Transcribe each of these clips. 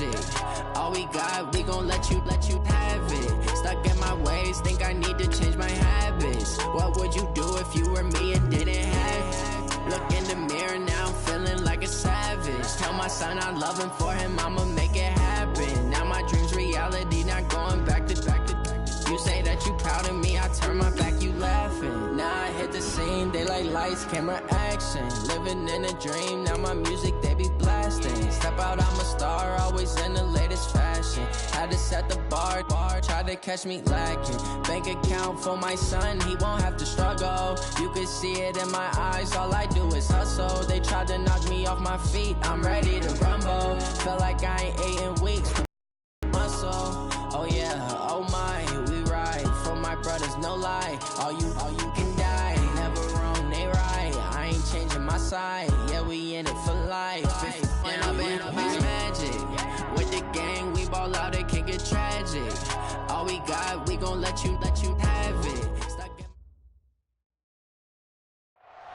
magic. All we got, we gon' let you have it. Stuck in my ways, think I need to change my habits. What would you do if you were me and didn't have it? Look in the mirror now, I'm feeling like a savage. Tell my son I love him, for him I'ma make it happen. Now my dream's reality, not going back to. You say that you proud of me, I turn my back, you laughing. Now I hit the scene, they like lights, camera, action. Living in a dream, now my music, they be blasting. Step out, I'm a star, always in the latest fashion. Had to set the bar, try to catch me lacking. Bank account for my son, he won't have to struggle. You can see it in my eyes, all I do is hustle. They tried to knock me off my feet, I'm ready to rumble. Felt like I ain't ate in weeks. Muscle, oh yeah, oh my, we ride for my brothers, no lie. All you can die, never wrong, they right. I ain't changing my side, yeah, we in it for life. And I've been magic with the gang, we ball out, it can get tragic. All we got, we gon' let you have it.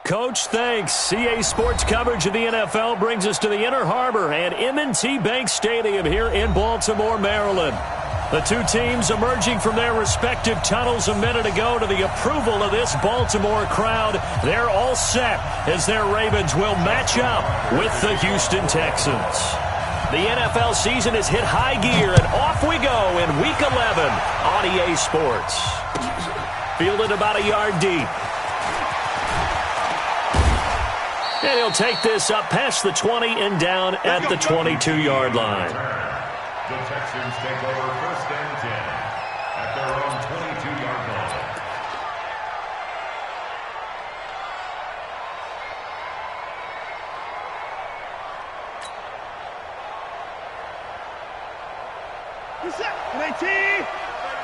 Coach, thanks. CA Sports coverage of the NFL brings us to the Inner Harbor and M&T Bank Stadium here in Baltimore, Maryland. The two teams emerging from their respective tunnels a minute ago to the approval of this Baltimore crowd. They're all set as their Ravens will match up with the Houston Texans. The NFL season has hit high gear, and off we go in Week 11 on EA Sports. Fielded about a yard deep. And he'll take this up past the 20 and down at the 22-yard line. The Texans take over 1st and 10 at their own 22-yard line. Reset. 19.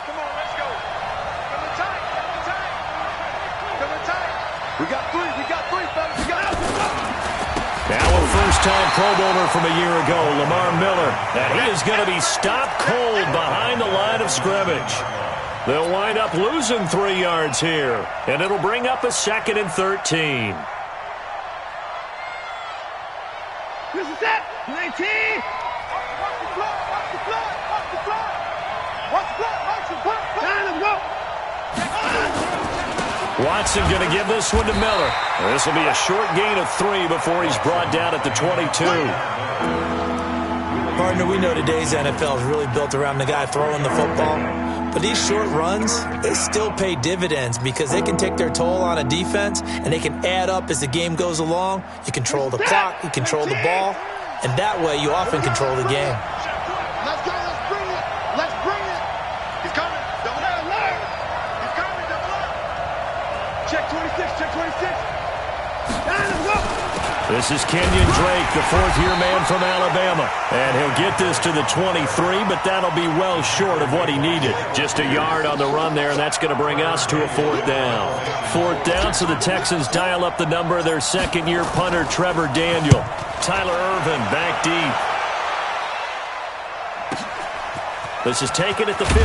Come on, let's go. Coming tight. Coming tight. We got three, fellas. We got Now a first-time Pro Bowler from a year ago, Lamar Miller, and he is going to be stopped cold behind the line of scrimmage. They'll wind up losing 3 yards here, and it'll bring up a 2nd and 13. This is it. 19. Watch the clock. Time to go. Watson going to give this one to Miller. This will be a short gain of 3 before he's brought down at the 22. Partner, we know today's NFL is really built around the guy throwing the football. But these short runs, they still pay dividends because they can take their toll on a defense and they can add up as the game goes along. You control the clock, you control the ball, and that way you often control the game. Let's go. Let's bring it. He's coming. Double up. He's coming. Double up. Check 26. Time to go. This is Kenyon Drake, the 4th-year man from Alabama. And he'll get this to the 23, but that'll be well short of what he needed. Just a yard on the run there, and that's going to bring us to a 4th down. 4th down, so the Texans dial up the number of their 2nd-year punter, Trevor Daniel. Tyler Irvin back deep. This is taken at the 15.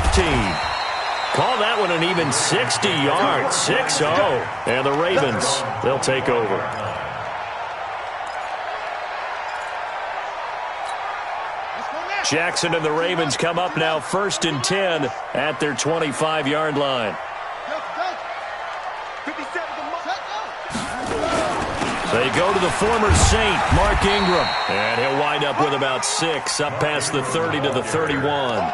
Call that one an even 60 yards, 6-0. And the Ravens, they'll take over. Jackson and the Ravens come up now 1st and 10 at their 25-yard line. They go to the former Saint, Mark Ingram, and he'll wind up with about 6 up past the 30 to the 31.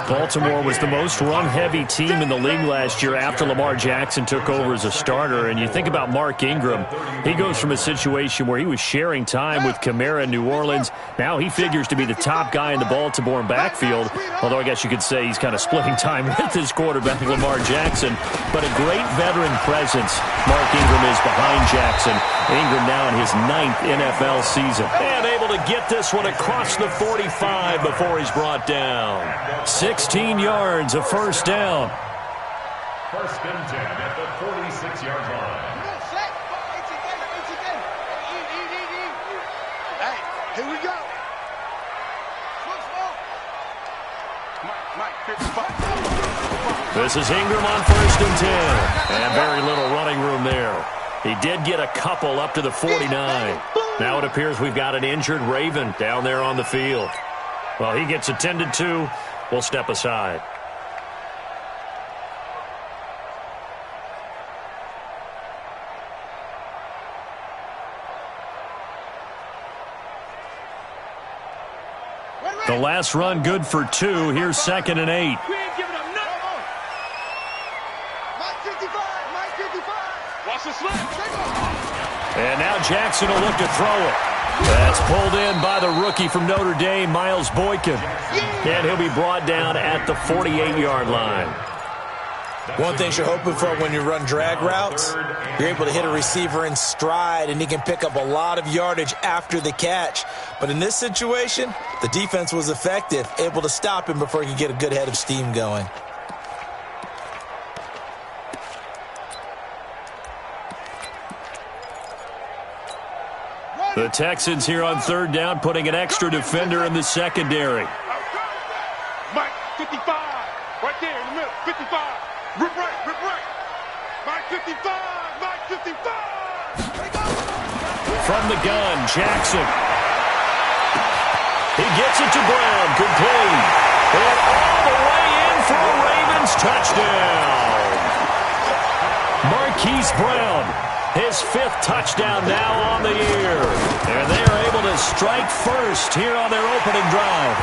Baltimore was the most run-heavy team in the league last year after Lamar Jackson took over as a starter. And you think about Mark Ingram, he goes from a situation where he was sharing time with Kamara in New Orleans. Now he figures to be the top guy in the Baltimore backfield, although I guess you could say he's kind of splitting time with his quarterback, Lamar Jackson. But a great veteran presence Mark Ingram is behind Jackson. Ingram now in his 9th NFL season. And able to get this one across the 45 before he's brought down. 16 yards, a 1st down. 1st and 10 at the 46-yard line. Hey, here we go. This is Ingram on 1st and 10. And very little running room there. He did get a couple up to the 49. Now it appears we've got an injured Raven down there on the field. Well, he gets attended to. We'll step aside. The last run good for 2. Here's 2nd and 8. We ain't giving up nothing. Mike 55, Mike 55. Watch the slip. And now Jackson will look to throw it. That's pulled in by the rookie from Notre Dame, Miles Boykin. And he'll be brought down at the 48-yard line. One thing you're hoping for when you run drag routes, you're able to hit a receiver in stride, and he can pick up a lot of yardage after the catch. But in this situation, the defense was effective, able to stop him before he could get a good head of steam going. The Texans here on 3rd down, putting an extra defender in the secondary. Mike 55, right there in the middle, 55. Rip right. Mike 55, Mike 55. From the gun, Jackson. He gets it to Brown, complete. And all the way in for a Ravens touchdown. Marquise Brown, his 5th touchdown now on the year. And they are able to strike first here on their opening drive.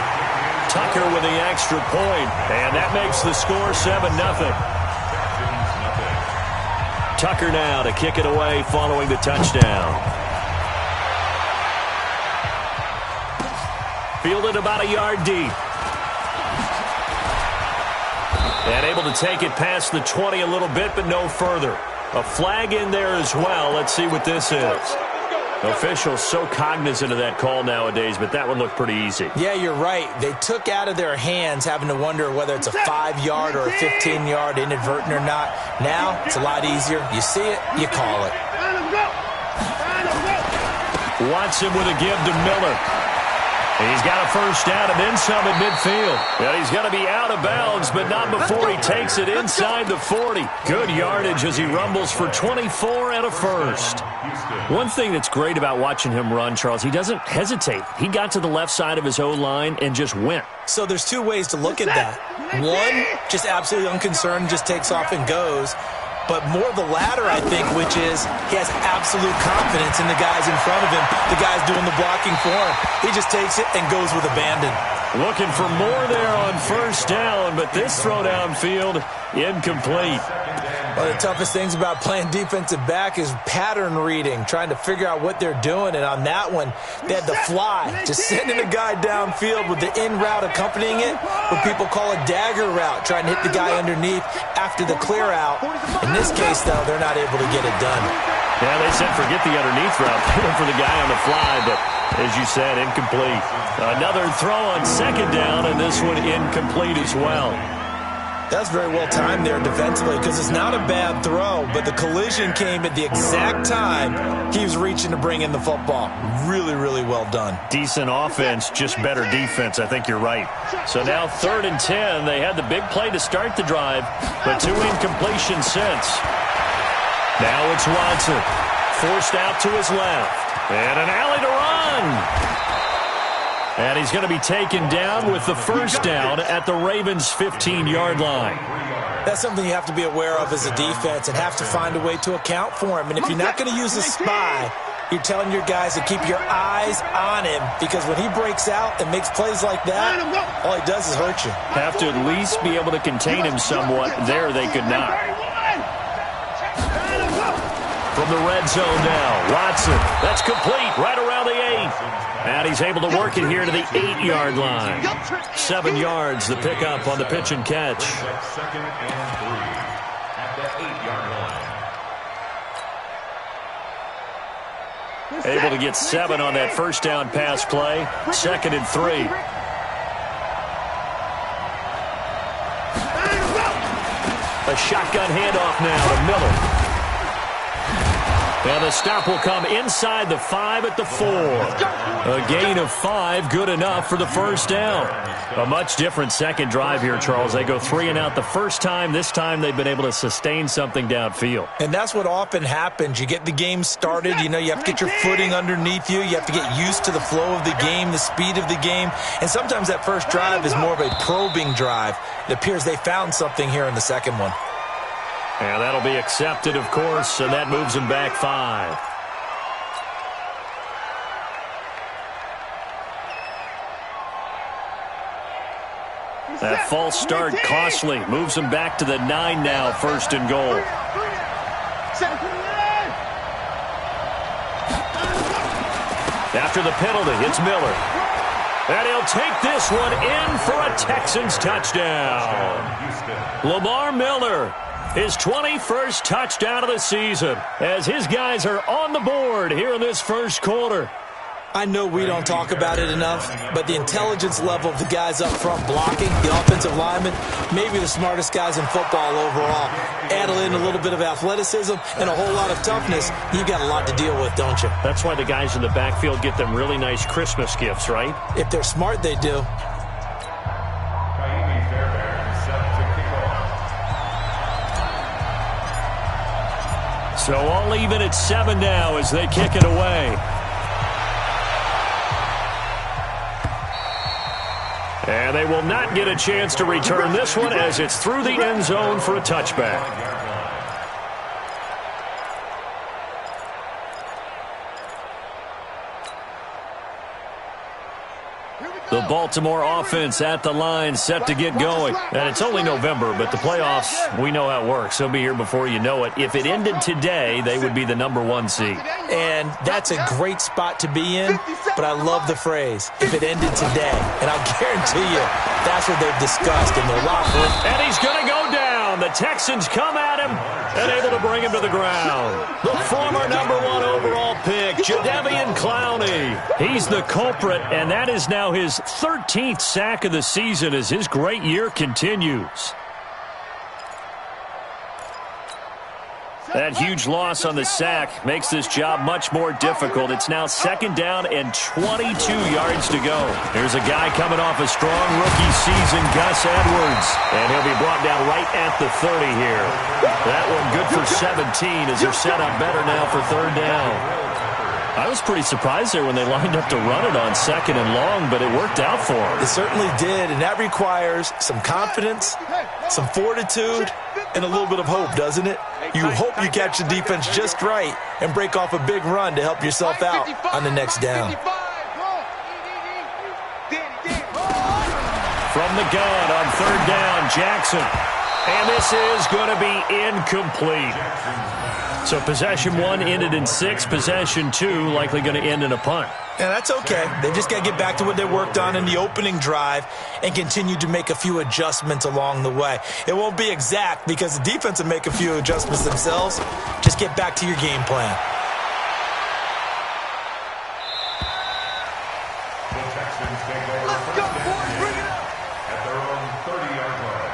Tucker with the extra point, and that makes the score 7-0. Tucker now to kick it away following the touchdown. Fielded about a yard deep. And able to take it past the 20 a little bit, but no further. A flag in there as well. Let's see what this is. Officials so cognizant of that call nowadays, but that one looked pretty easy. Yeah, you're right. They took out of their hands having to wonder whether it's a 5-yard or a 15-yard inadvertent or not. Now, it's a lot easier. You see it, you call it. Watson with a give to Miller. He's got a first down and then some at midfield. And he's going to be out of bounds, but not before he takes it inside the 40. Good yardage as he rumbles for 24 and a first. One thing that's great about watching him run, Charles, he doesn't hesitate. He got to the left side of his O-line and just went. So there's 2 ways to look at that. One, just absolutely unconcerned, just takes off and goes. But more the latter, I think, which is he has absolute confidence in the guys in front of him, the guys doing the blocking for him. He just takes it and goes with abandon. Looking for more there on first down, but this throw downfield, incomplete. One of the toughest things about playing defensive back is pattern reading, trying to figure out what they're doing. And on that one, they had to fly, just sending a guy downfield with the in route accompanying it, what people call a dagger route, trying to hit the guy underneath after the clear out. In this case, though, they're not able to get it done. Yeah, they said forget the underneath route, put him for the guy on the fly, but as you said, incomplete. Another throw on 2nd down, and this one incomplete as well. That's very well timed there defensively because it's not a bad throw, but the collision came at the exact time he was reaching to bring in the football. Really, really well done. Decent offense, just better defense. I think you're right. So now 3rd and 10. They had the big play to start the drive, but 2 incompletions since. Now it's Watson. Forced out to his left. And an alley to run. And he's going to be taken down with the first down at the Ravens' 15-yard line. That's something you have to be aware of as a defense and have to find a way to account for him. And if you're not going to use a spy, you're telling your guys to keep your eyes on him because when he breaks out and makes plays like that, all he does is hurt you. Have to at least be able to contain him somewhat. There they could not. From the red zone now, Watson. That's complete right around the 8. And he's able to work it here to the 8-yard line. 7 yards, the pickup on the pitch and catch. 2nd and 3 at the 8-yard line. Able to get 7 on that first down pass play. 2nd and 3. A shotgun handoff now to Miller. And the stop will come inside the 5 at the 4. A gain of 5, good enough for the first down. A much different second drive here, Charles. They go 3 and out the first time. This time they've been able to sustain something downfield. And that's what often happens. You get the game started. You know, you have to get your footing underneath you. You have to get used to the flow of the game, the speed of the game. And sometimes that first drive is more of a probing drive. It appears they found something here in the second one. And that'll be accepted, of course, and that moves them back 5. That false start costly. Moves them back to the 9 now, first and goal. After the penalty, it's Miller. And he'll take this one in for a Texans touchdown. Lamar Miller, his 21st touchdown of the season, as his guys are on the board here in this first quarter. I know we don't talk about it enough, but the intelligence level of the guys up front blocking, the offensive linemen, maybe the smartest guys in football overall. Add in a little bit of athleticism and a whole lot of toughness, you've got a lot to deal with, don't you? That's why the guys in the backfield get them really nice Christmas gifts, right? If they're smart, they do. So all even at 7 now as they kick it away. And they will not get a chance to return this one as it's through the end zone for a touchback. The Baltimore offense at the line, set to get going. And it's only November, but the playoffs, we know how it works. They'll be here before you know it. If it ended today, they would be the #1 seed. And that's a great spot to be in, but I love the phrase, if it ended today. And I'll guarantee you, that's what they've discussed in their locker room. And he's going to go down. The Texans come at him and able to bring him to the ground. The former #1 overall pick, Jadeveon Clowney. He's the culprit, and that is now his 13th sack of the season as his great year continues. That huge loss on the sack makes this job much more difficult. It's now 2nd down and 22 yards to go. Here's a guy coming off a strong rookie season, Gus Edwards. And he'll be brought down right at the 30 here. That one good for 17 as they're set up better now for 3rd down. I was pretty surprised there when they lined up to run it on 2nd and long, but it worked out for them. It certainly did, and that requires some confidence, some fortitude, and a little bit of hope, doesn't it? You hope you catch the defense just right and break off a big run to help yourself out on the next down. From the gun on 3rd down, Jackson. And this is going to be incomplete. So possession 1 ended in 6. Possession 2 likely going to end in a punt. And that's okay. They've just got to get back to what they worked on in the opening drive and continue to make a few adjustments along the way. It won't be exact because the defense will make a few adjustments themselves. Just get back to your game plan. The Texans take over. Let's go, boys. Bring it up. At their own 30-yard line.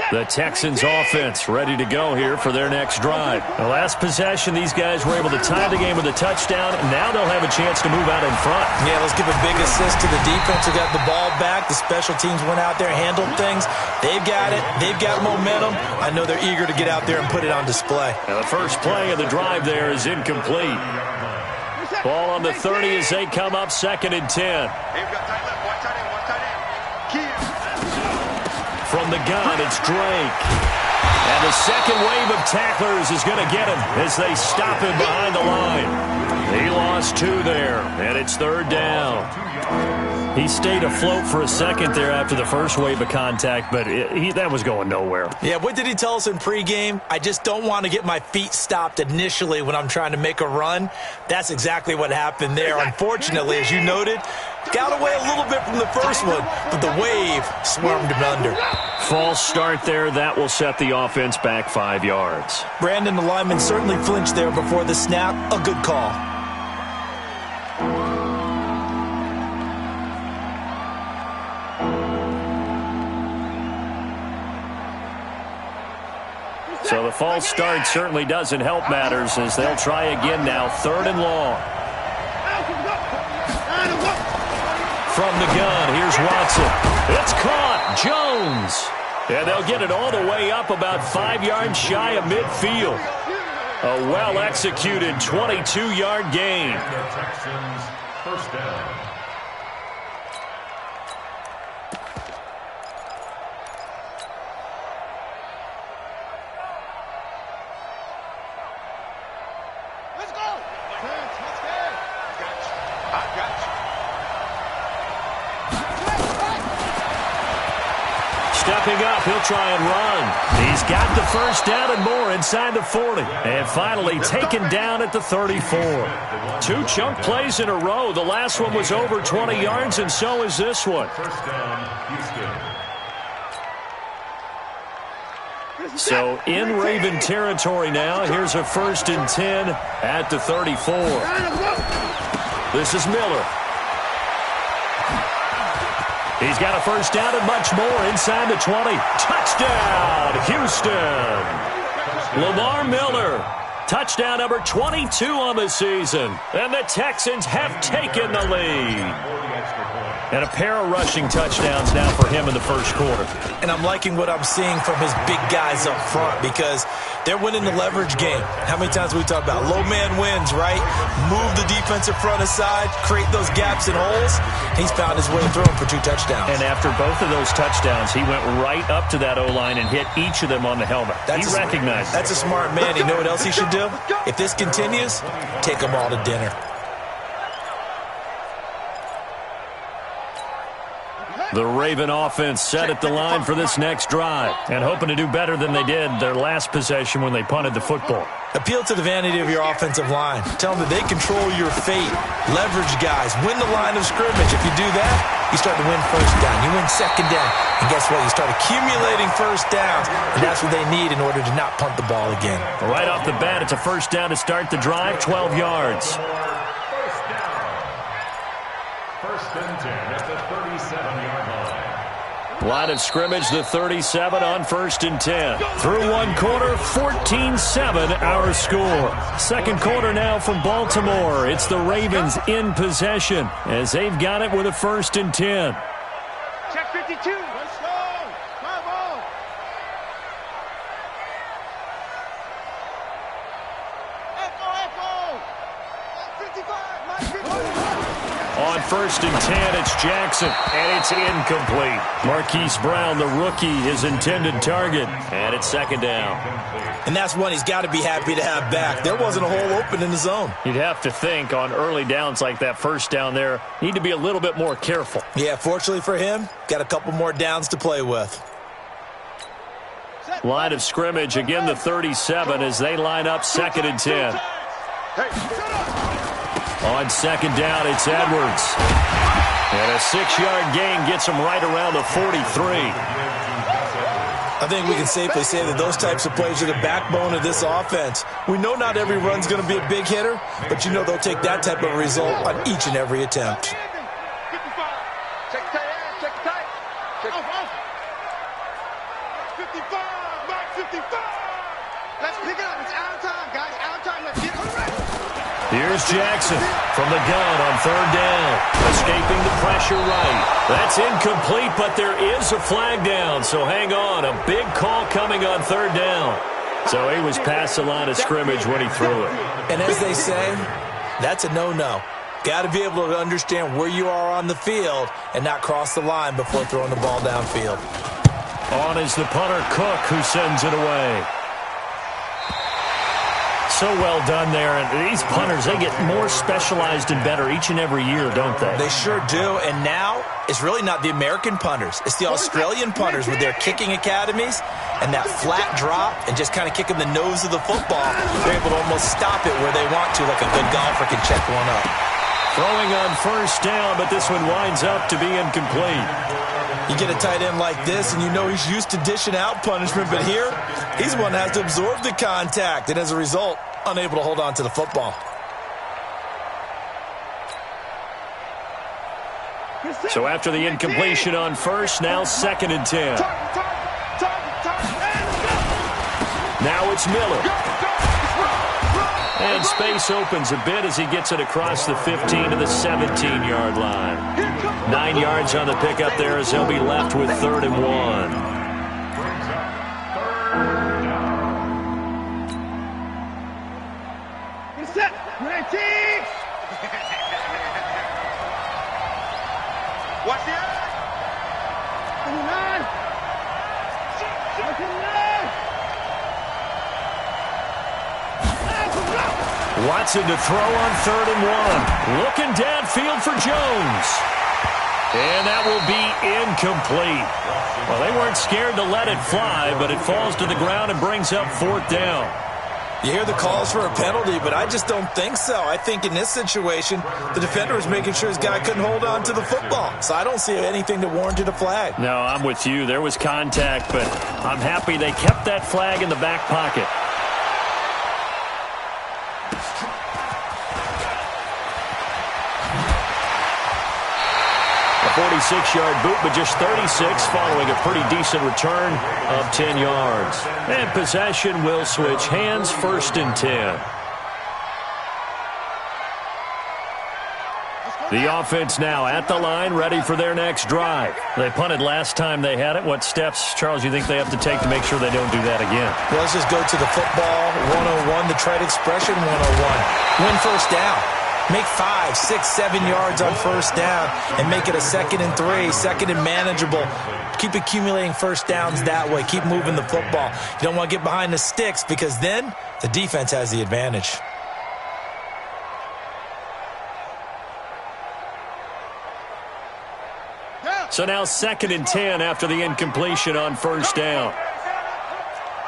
The Texans offense ready to go here for their next drive. The last possession, these guys were able to tie the game with a touchdown, and now they'll have a chance to move out in front. Yeah, let's give a big assist to the defense who got the ball back. The special teams went out there, handled things. They've got it. They've got momentum. I know they're eager to get out there and put it on display. Now the first play of the drive there is incomplete. Ball on the 30 as they come up 2nd and 10. From the gun, it's Drake. And the second wave of tacklers is going to get him as they stop him behind the line. He lost 2 there, and it's 3rd down. He stayed afloat for a second there after the first wave of contact, but that was going nowhere. Yeah, what did he tell us in pregame? I just don't want to get my feet stopped initially when I'm trying to make a run. That's exactly what happened there. Unfortunately, as you noted, got away a little bit from the first one, but the wave swarmed him under. False start there. That will set the offense back 5 yards. Brandon, the lineman, certainly flinched there before the snap. A good call. So the false start certainly doesn't help matters as they'll try again now. 3rd and long. From the gun, here's Watson. It's caught. Jones. And they'll get it all the way up about 5 yards shy of midfield. A well-executed 22-yard gain. Texans, 1st down. Let's go. Let's go. I got you. Stepping up, he'll try and run. He's got the 1st down and more inside the 40. And finally taken down at the 34. 2 chunk plays in a row. The last one was over 20 yards, and so is this one. 1st down, Houston. So in Raven territory now. Here's a 1st and 10 at the 34. This is Miller. He's got a 1st down and much more inside the 20. Touchdown, Houston. Lamar Miller. Touchdown number 22 on the season. And the Texans have taken the lead. And a pair of rushing touchdowns now for him in the 1st quarter. And I'm liking what I'm seeing from his big guys up front because they're winning the leverage game. How many times we talk about low man wins, right? Move the defensive front aside, create those gaps and holes. He's found his way through them for 2 touchdowns. And after both of those touchdowns, he went right up to that O-line and hit each of them on the helmet. He recognized it. That's a smart man. You know what else he should do? If this continues, take them all to dinner. The Raven offense set at the line for this next drive and hoping to do better than they did their last possession when they punted the football. Appeal to the vanity of your offensive line. Tell them that they control your fate. Leverage guys. Win the line of scrimmage. If you do that, you start to win 1st down. You win 2nd down. And guess what? You start accumulating 1st downs. And that's what they need in order to not punt the ball again. Right off the bat, it's a 1st down to start the drive, 12 yards. 1st down. 1st and 10 at the 37-yard line. Line of scrimmage, the 37 on 1st and 10. Through 1 quarter, 14-7 our score. 2nd quarter now from Baltimore. It's the Ravens in possession as they've got it with a 1st and 10. Check 52. Let's go. Come on. Echo. 55. My 55. On 1st and 10, it's Jackson, and it's incomplete. Marquise Brown, the rookie, his intended target, and it's 2nd down. And that's one he's got to be happy to have back. There wasn't a hole open in the zone. You'd have to think on early downs like that 1st down there, need to be a little bit more careful. Yeah, fortunately for him, got a couple more downs to play with. Line of scrimmage, again the 37 as they line up 2nd and 10. On 2nd down, it's Edwards. And a 6-yard gain gets him right around the 43. I think we can safely say that those types of plays are the backbone of this offense. We know not every run's going to be a big hitter, but you know they'll take that type of result on each and every attempt. 55. Check tight. Check off. 55. Mark 55. Let's pick it up. It's out of time, guys. Out of time. Let's get it. Here's Jackson from the gun on 3rd down. Escaping the pressure right. That's incomplete, but there is a flag down, so hang on. A big call coming on 3rd down. So he was past the line of scrimmage when he threw it. And as they say, that's a no-no. Got to be able to understand where you are on the field and not cross the line before throwing the ball downfield. On is the punter, Cook, who sends it away. so well done there. And these punters, they get more specialized and better each and every year, don't they? They sure do. And now it's really not the American punters. It's the Australian punters with their kicking academies and that flat drop and just kind of kicking the nose of the football. They're able to almost stop it where they want to, like a good golfer can check one up. Throwing on first down, but this one winds up to be incomplete. You get a tight end like this, and you know he's used to dishing out punishment, but here, he's the one that has to absorb the contact, and as a result, unable to hold on to the football. So after the incompletion on first, now 2nd and 10. Now it's Miller. And space opens a bit as he gets it across the 15 to the 17-yard line. 9 yards on the pickup there as they'll be left with 3rd and 1. Set. 19. Watch the eye. 29. Watson to throw on 3rd and 1. Looking downfield for Jones. And that will be incomplete. Well, they weren't scared to let it fly, but it falls to the ground and brings up 4th down. You hear the calls for a penalty, but I just don't think so. I think in this situation, the defender was making sure his guy couldn't hold on to the football. So I don't see anything that warranted a flag. No, I'm with you. There was contact, but I'm happy they kept that flag in the back pocket. A 46-yard boot, but just 36 following a pretty decent return of 10 yards. And possession will switch hands, 1st and 10. The offense now at the line, ready for their next drive. They punted last time they had it. What steps, Charles, you think they have to take to make sure they don't do that again? Well, let's just go to the football 101, the trade expression 101. Win first down. Make 5, 6, 7 yards on first down and make it a 2nd and 3, 2nd and manageable. Keep accumulating first downs that way. Keep moving the football. You don't want to get behind the sticks because then the defense has the advantage. So now 2nd and 10 after the incompletion on first down.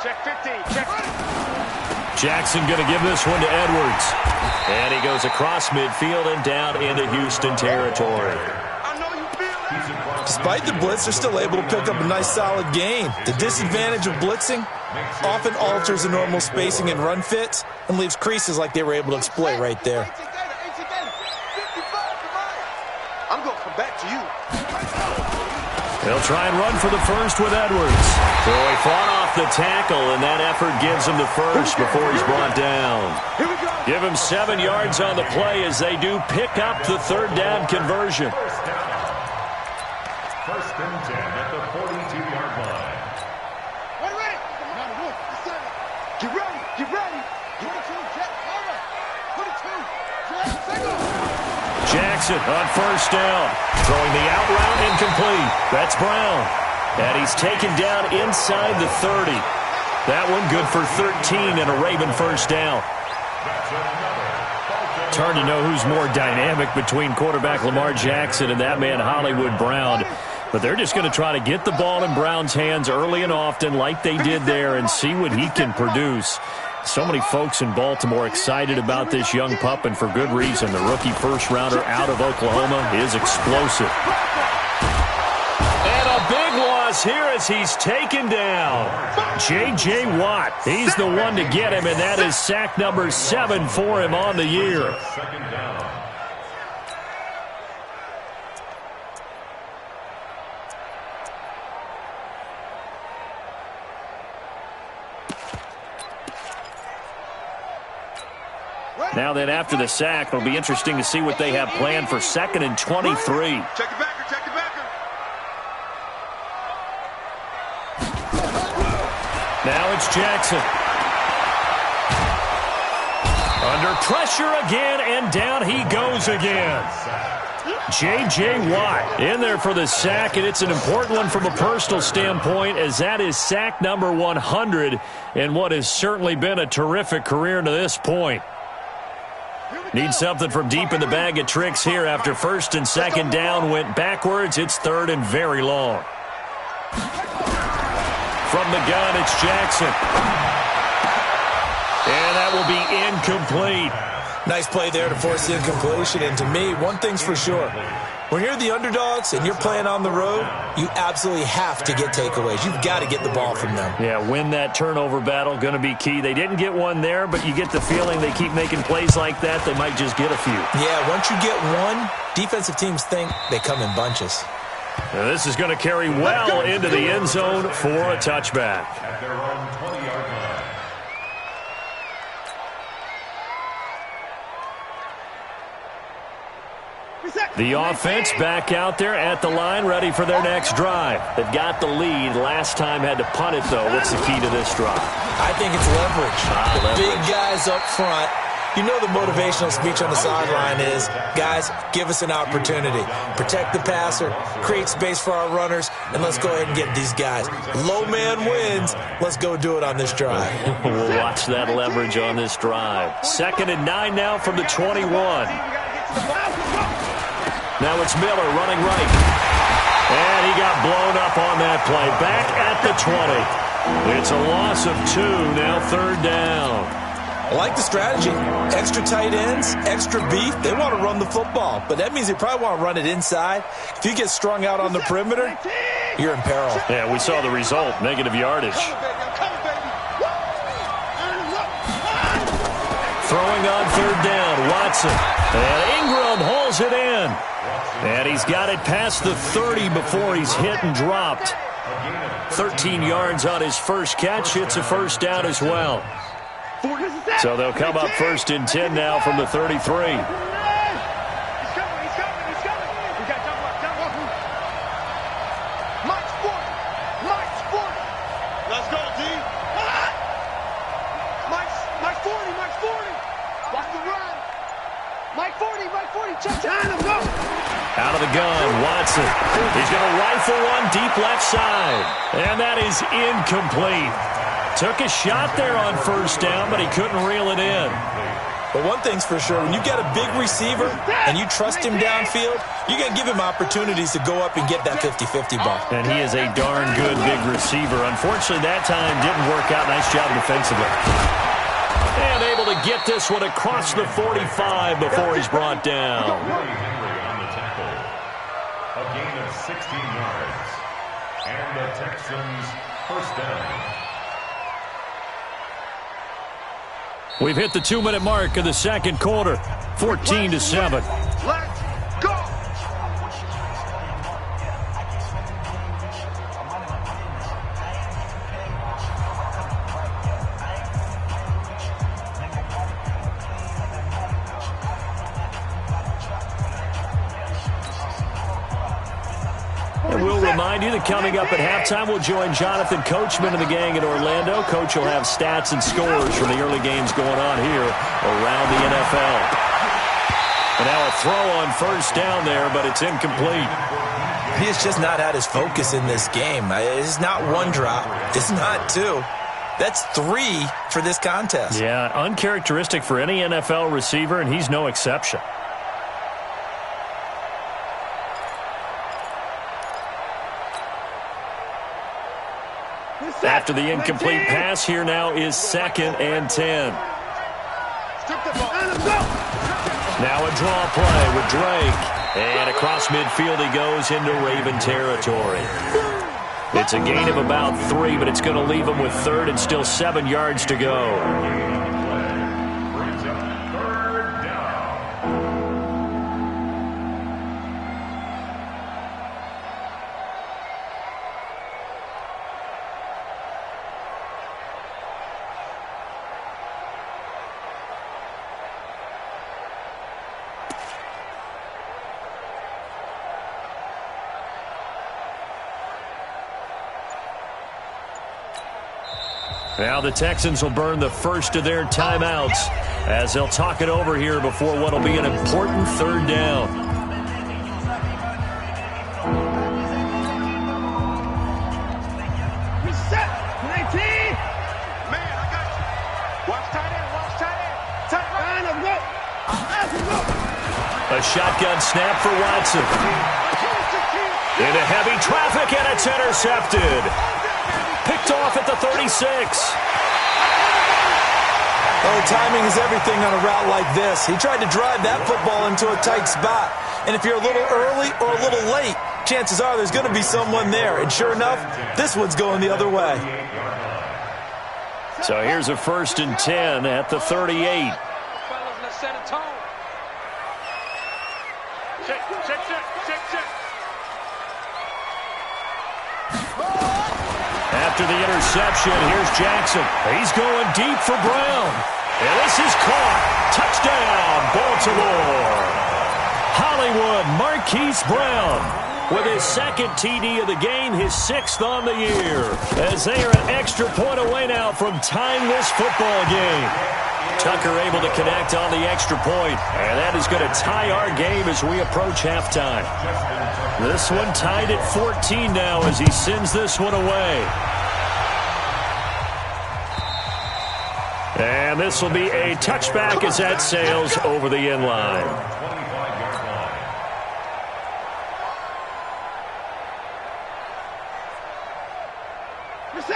Check 15. Check 15. Jackson going to give this one to Edwards. And he goes across midfield and down into Houston territory. Despite the blitz, they're still able to pick up a nice solid gain. The disadvantage of blitzing often alters the normal spacing and run fits and leaves creases like they were able to exploit right there. I'm going to come back to you. They'll try and run for the first with Edwards. So he fought off the tackle, and that effort gives him the first before he's brought down. Give him 7 yards on the play as they do pick up the 3rd down conversion. 1st and 10 at the 42-yard line. Get ready. Get ready. 22, Jack. 22, Jack. Jackson on first down. Throwing the out route incomplete. That's Brown. And he's taken down inside the 30. That one good for 13 and a Raven first down. It's hard to know who's more dynamic between quarterback Lamar Jackson and that man Hollywood Brown. But they're just going to try to get the ball in Brown's hands early and often like they did there and see what he can produce. So many folks in Baltimore excited about this young pup, and for good reason. The rookie first-rounder out of Oklahoma is explosive. And a big loss here as he's taken down. J.J. Watt, he's the one to get him, and that is sack number 7 for him on the year. 2nd down. Now then, after the sack, it'll be interesting to see what they have planned for 2nd and 23. Check it backer. Check it backer. Now it's Jackson. Under pressure again, and down he goes again. J.J. Watt in there for the sack, and it's an important one from a personal standpoint, as that is sack number 100 in what has certainly been a terrific career to this point. Need something from deep in the bag of tricks here after first and second down went backwards. It's third and very long. From the gun, it's Jackson. And that will be incomplete. Nice play there to force the incompletion. And to me, one thing's for sure. When you're the underdogs and you're playing on the road, you absolutely have to get takeaways. You've got to get the ball from them. Yeah, win that turnover battle, going to be key. They didn't get one there, but you get the feeling they keep making plays like that, they might just get a few. Yeah, once you get one, defensive teams think they come in bunches. Now this is going to carry well into the end zone for a touchback. At their own 20-yard line. The offense back out there at the line, ready for their next drive. They've got the lead. Last time had to punt it, though. What's the key to this drive? I think it's leverage. The big guys up front. You know the motivational speech on the sideline is, guys, give us an opportunity. Protect the passer, create space for our runners, and let's go ahead and get these guys. Low man wins. Let's go do it on this drive. We'll watch that leverage on this drive. 2nd and 9 now from the 21. Now it's Miller running right. And he got blown up on that play. Back at the 20. It's a loss of 2, now 3rd down. I like the strategy. Extra tight ends, extra beef. They want to run the football, but that means they probably want to run it inside. If you get strung out on the perimeter, you're in peril. Yeah, we saw the result, negative yardage. Throwing on 3rd down, Watson. And Ingram hauls it in. And he's got it past the 30 before he's hit and dropped. 13 yards on his first catch. It's a first down as well. So they'll come up 1st and 10 now from the 33. Let's go, D. Mike's 40, Mike's 40. Watch the run. Mike 40, check down, go. Out of the gun, Watson. He's going to rifle one deep left side. And that is incomplete. Took a shot there on 1st down, but he couldn't reel it in. But one thing's for sure, when you get a big receiver and you trust him downfield, you're going to give him opportunities to go up and get that 50-50 ball. And he is a darn good big receiver. Unfortunately, that time didn't work out. Nice job defensively. And able to get this one across the 45 before he's brought down. Henry on the tackle. A gain of 16 yards. And the Texans first down. We've hit the 2-minute mark of the 2nd quarter. 14-7. Let's go. And we'll remind you that coming up at halftime, we'll join Jonathan Coachman and the gang in Orlando. Coach will have stats and scores from the early games going on here around the NFL. And now a throw on 1st down there, but it's incomplete. He has just not had his focus in this game. It's not one drop. It's not 2. That's 3 for this contest. Yeah, uncharacteristic for any NFL receiver, and he's no exception. After the incomplete pass, here now is 2nd and 10. Now a draw play with Drake. And across midfield he goes into Raven territory. It's a gain of about 3, but it's going to leave him with 3rd and still 7 yards to go. Now the Texans will burn the first of their timeouts as they'll talk it over here before what will be an important 3rd down. A shotgun snap for Watson. Into heavy traffic, and it's intercepted. Picked off at the 36. Oh, timing is everything on a route like this. He tried to drive that football into a tight spot. And if you're a little early or a little late, chances are there's going to be someone there. And sure enough, this one's going the other way. So here's a 1st and 10 at the 38. After the interception, here's Jackson. He's going deep for Brown. And this is caught. Touchdown, Baltimore. Hollywood Marquise Brown with his 2nd TD of the game, his 6th on the year. As they are an extra point away now from tying this football game. Tucker able to connect on the extra point. And that is going to tie our game as we approach halftime. This one tied at 14 now as he sends this one away. And this will be a touchback as that sails over the end line.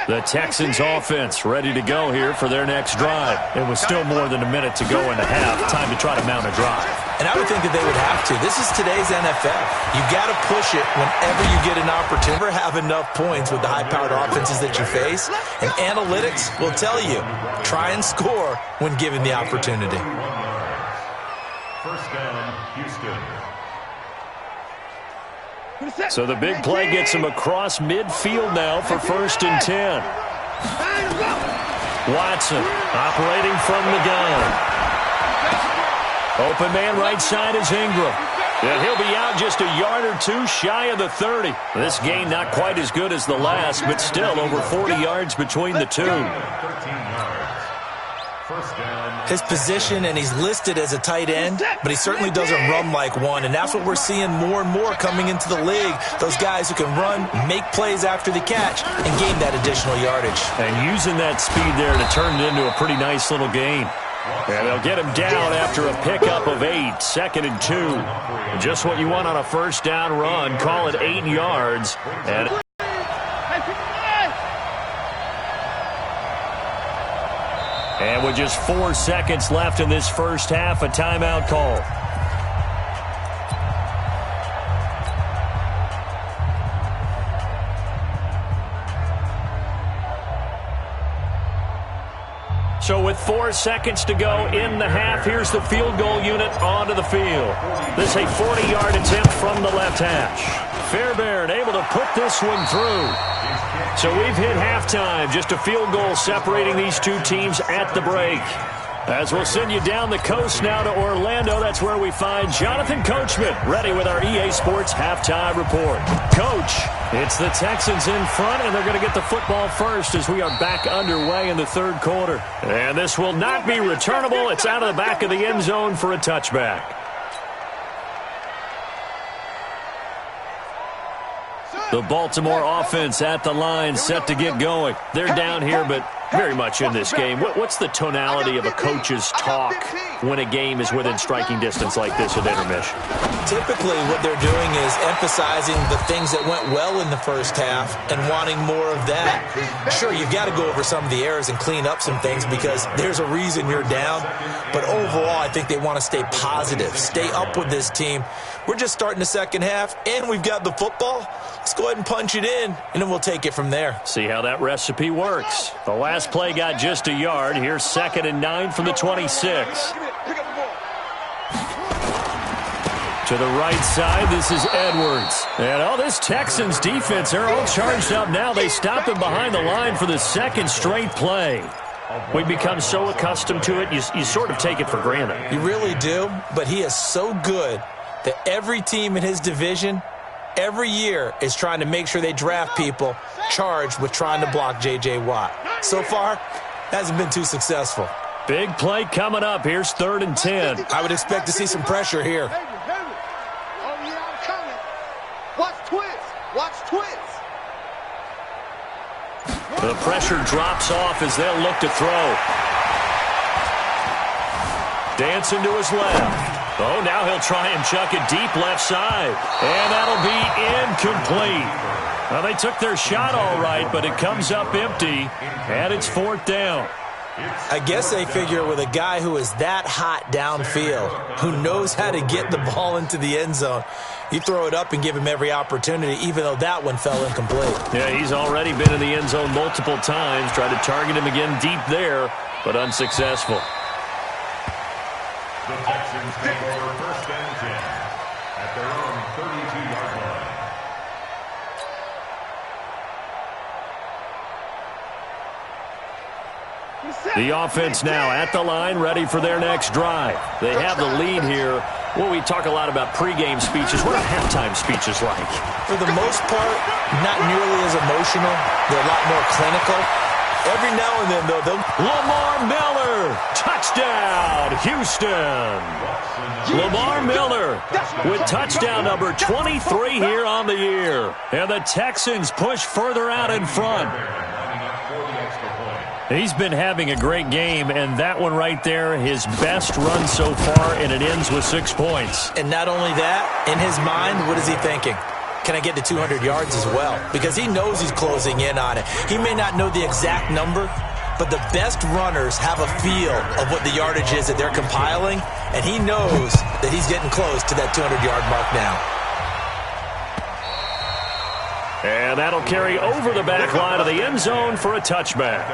The Texans offense ready to go here for their next drive. It was still more than a minute to go in the half. Time to try to mount a drive. And I would think that they would have to. This is today's NFL. You got to push it whenever you get an opportunity. Never have enough points with the high-powered offenses that you face. And analytics will tell you, try and score when given the opportunity. 1st down, Houston. So the big play gets him across midfield now for 1st and 10. Watson operating from the gun. Open man right side is Ingram. And he'll be out just a yard or two shy of the 30. This gain not quite as good as the last, but still over 40 yards between the two. 13 yards. 1st down. His position, and he's listed as a tight end, but he certainly doesn't run like one, and that's what we're seeing more and more coming into the league. Those guys who can run, make plays after the catch, and gain that additional yardage. And using that speed there to turn it into a pretty nice little game. And they'll get him down after a pickup of 8, 2nd and 2. Just what you want on a 1st down run. Call it 8 yards. And with just 4 seconds left in this first half, a timeout call. So with 4 seconds to go in the half, here's the field goal unit onto the field. This is a 40-yard attempt from the left hash. Fairbairn able to put this one through. So we've hit halftime. Just a field goal separating these two teams at the break. As we'll send you down the coast now to Orlando, that's where we find Jonathan Coachman, ready with our EA Sports Halftime Report. Coach, it's the Texans in front, and they're going to get the football first as we are back underway in the 3rd quarter. And this will not be returnable. It's out of the back of the end zone for a touchback. The Baltimore offense at the line, set to get going. They're down here, but very much in this game. What's the tonality of a coach's talk when a game is within striking distance like this at intermission? Typically, what they're doing is emphasizing the things that went well in the first half and wanting more of that. Sure, you've got to go over some of the errors and clean up some things because there's a reason you're down. But overall, I think they want to stay positive, stay up with this team. We're just starting the second half, and we've got the football. Let's go ahead and punch it in, and then we'll take it from there. See how that recipe works. The last play got just a yard. Here's 2nd and 9 from the 26. To the right side, this is Edwards. And this Texans defense, they're all charged up now. They stopped him behind the line for the 2nd straight play. We've become so accustomed to it, you sort of take it for granted. You really do, but he is so good that every team in his division every year is trying to make sure they draft people charged with trying to block J.J. Watt. So far, hasn't been too successful. Big play coming up. Here's 3rd and 10. I would expect to see some pressure here. Oh, yeah, I'm coming. Watch twist. Watch twist. The pressure drops off as they'll look to throw. Dancing to his left. Oh, now he'll try and chuck it deep left side. And that'll be incomplete. Well, they took their shot all right, but it comes up empty, and it's 4th down. I guess they figure with a guy who is that hot downfield, who knows how to get the ball into the end zone, you throw it up and give him every opportunity, even though that one fell incomplete. Yeah, he's already been in the end zone multiple times. Tried to target him again deep there, but unsuccessful. The Texans take over 1st and 10 at their own 32-yard line. The offense now at the line, ready for their next drive. They have the lead here. Well, we talk a lot about pregame speeches. What are halftime speeches like? For the most part, not nearly as emotional. They're a lot more clinical. Every now and then, though, they'll... Lamar Miller, touchdown, Houston. Lamar Miller with touchdown number 23 here on the year. And the Texans push further out in front. He's been having a great game, and that one right there, his best run so far, and it ends with 6 points. And not only that, in his mind, what is he thinking? Can I get to 200 yards as well? Because he knows he's closing in on it. He may not know the exact number, but the best runners have a feel of what the yardage is that they're compiling, and he knows that he's getting close to that 200-yard mark now. And that'll carry over the back line of the end zone for a touchback.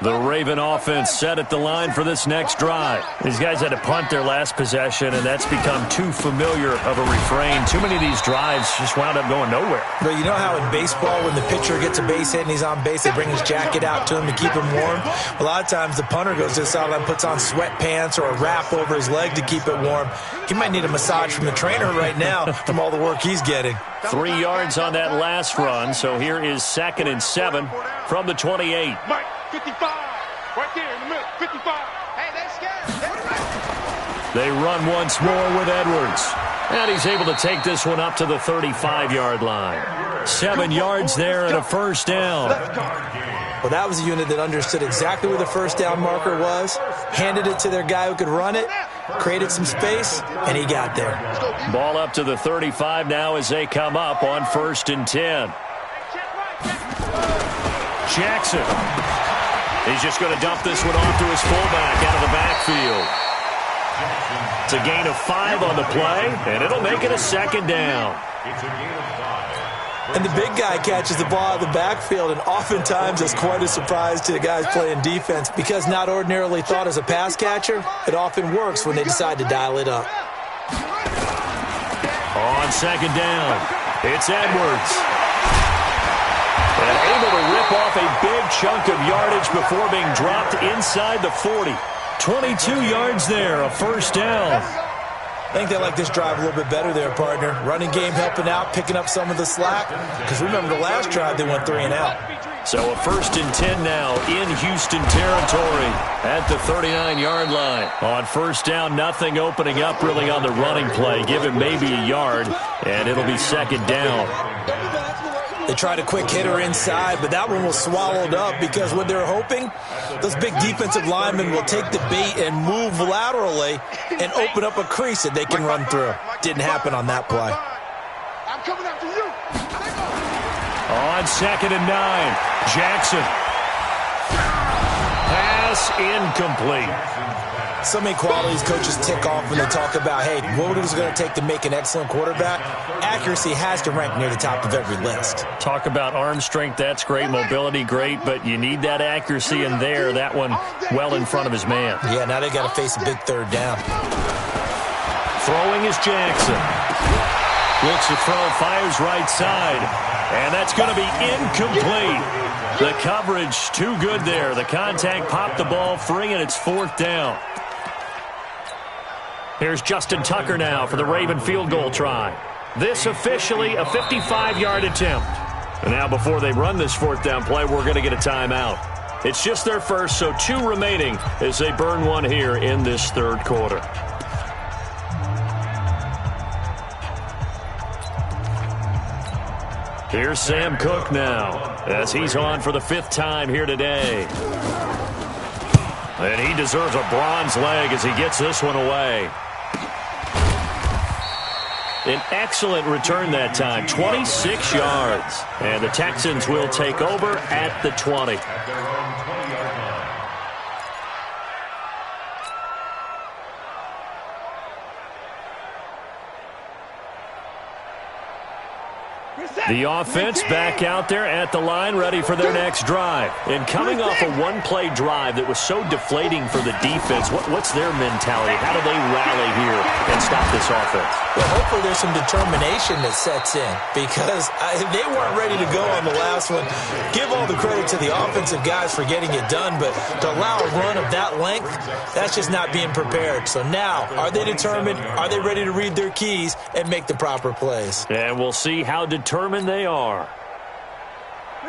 The Raven offense set at the line for this next drive. These guys had to punt their last possession, and that's become too familiar of a refrain. Too many of these drives just wound up going nowhere. But you know how in baseball, when the pitcher gets a base hit and he's on base, they bring his jacket out to him to keep him warm? A lot of times the punter goes to the sideline, puts on sweatpants or a wrap over his leg to keep it warm. He might need a massage from the trainer right now from all the work he's getting. 3 yards on that last run, so here is 2nd and 7 from the 28. Mike, 55. Right there in the middle. 55. Hey, they're scared. They run once more with Edwards. And he's able to take this one up to the 35-yard line. 7 yards there and a 1st down. Well, that was a unit that understood exactly where the 1st down marker was, handed it to their guy who could run it, created some space, and he got there. Ball up to the 35 now as they come up on 1st and 10. Jackson. He's just going to dump this one off to his fullback out of the backfield. It's a gain of 5 on the play, and it'll make it a 2nd down. And the big guy catches the ball out of the backfield, and oftentimes it's quite a surprise to the guys playing defense because not ordinarily thought as a pass catcher, it often works when they decide to dial it up. On 2nd down, it's Edwards. And able to rip off a big chunk of yardage before being dropped inside the 40. 22 yards there, a 1st down. I think they like this drive a little bit better there, partner. Running game helping out, picking up some of the slack. Because remember, the last drive they went 3 and out. So a 1st and 10 now in Houston territory at the 39-yard line. On 1st down, nothing opening up really on the running play. Give him maybe a yard, and it'll be 2nd down. They tried a quick hitter inside, but that one was swallowed up because what they're hoping, those big defensive linemen will take the bait and move laterally and open up a crease that they can run through. Didn't happen on that play. I'm coming after you. On 2nd and 9, Jackson. Pass incomplete. So many qualities coaches tick off when they talk about, hey, what is it going to take to make an excellent quarterback? Accuracy has to rank near the top of every list. Talk about arm strength, that's great. Mobility, great, but you need that accuracy in there. That one well in front of his man. Yeah, now they got to face a big 3rd down. Throwing is Jackson. Looks to throw, fires right side, and that's going to be incomplete. The coverage too good there. The contact popped the ball free, and it's 4th down. Here's Justin Tucker now for the Raven field goal try. This officially a 55-yard attempt. And now before they run this 4th down play, we're going to get a timeout. It's just their first, so 2 remaining as they burn one here in this 3rd quarter. Here's Sam Cook now as he's on for the 5th time here today. And he deserves a bronze leg as he gets this one away. An excellent return that time, 26 yards. And the Texans will take over at the 20. At their own 20-yard line. The offense back out there at the line, ready for their next drive. And coming off a one-play drive that was so deflating for the defense, what's their mentality? How do they rally here and stop this offense? Well, hopefully there's some determination that sets in, because they weren't ready to go on the last one. Give all the credit to the offensive guys for getting it done, but to allow a run of that length, that's just not being prepared. So now, are they determined? Are they ready to read their keys and make the proper plays? And we'll see how determined they are.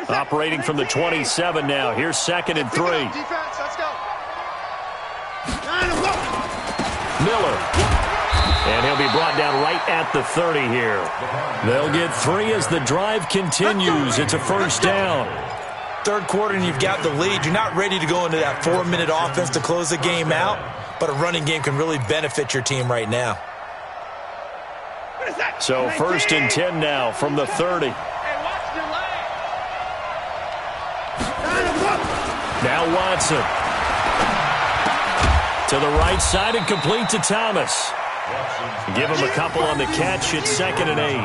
Operating from the 27 now. Here's 2nd and 3. Defense, let's go. Miller. And he'll be brought down right at the 30 here. They'll get 3 as the drive continues. It's a first down. Third quarter and you've got the lead. You're not ready to go into that 4-minute offense to close the game out, but a running game can really benefit your team right now. So 1st and 10 now from the 30. Now Watson. To the right side and complete to Thomas. Give him a couple on the catch. It's 2nd and 8.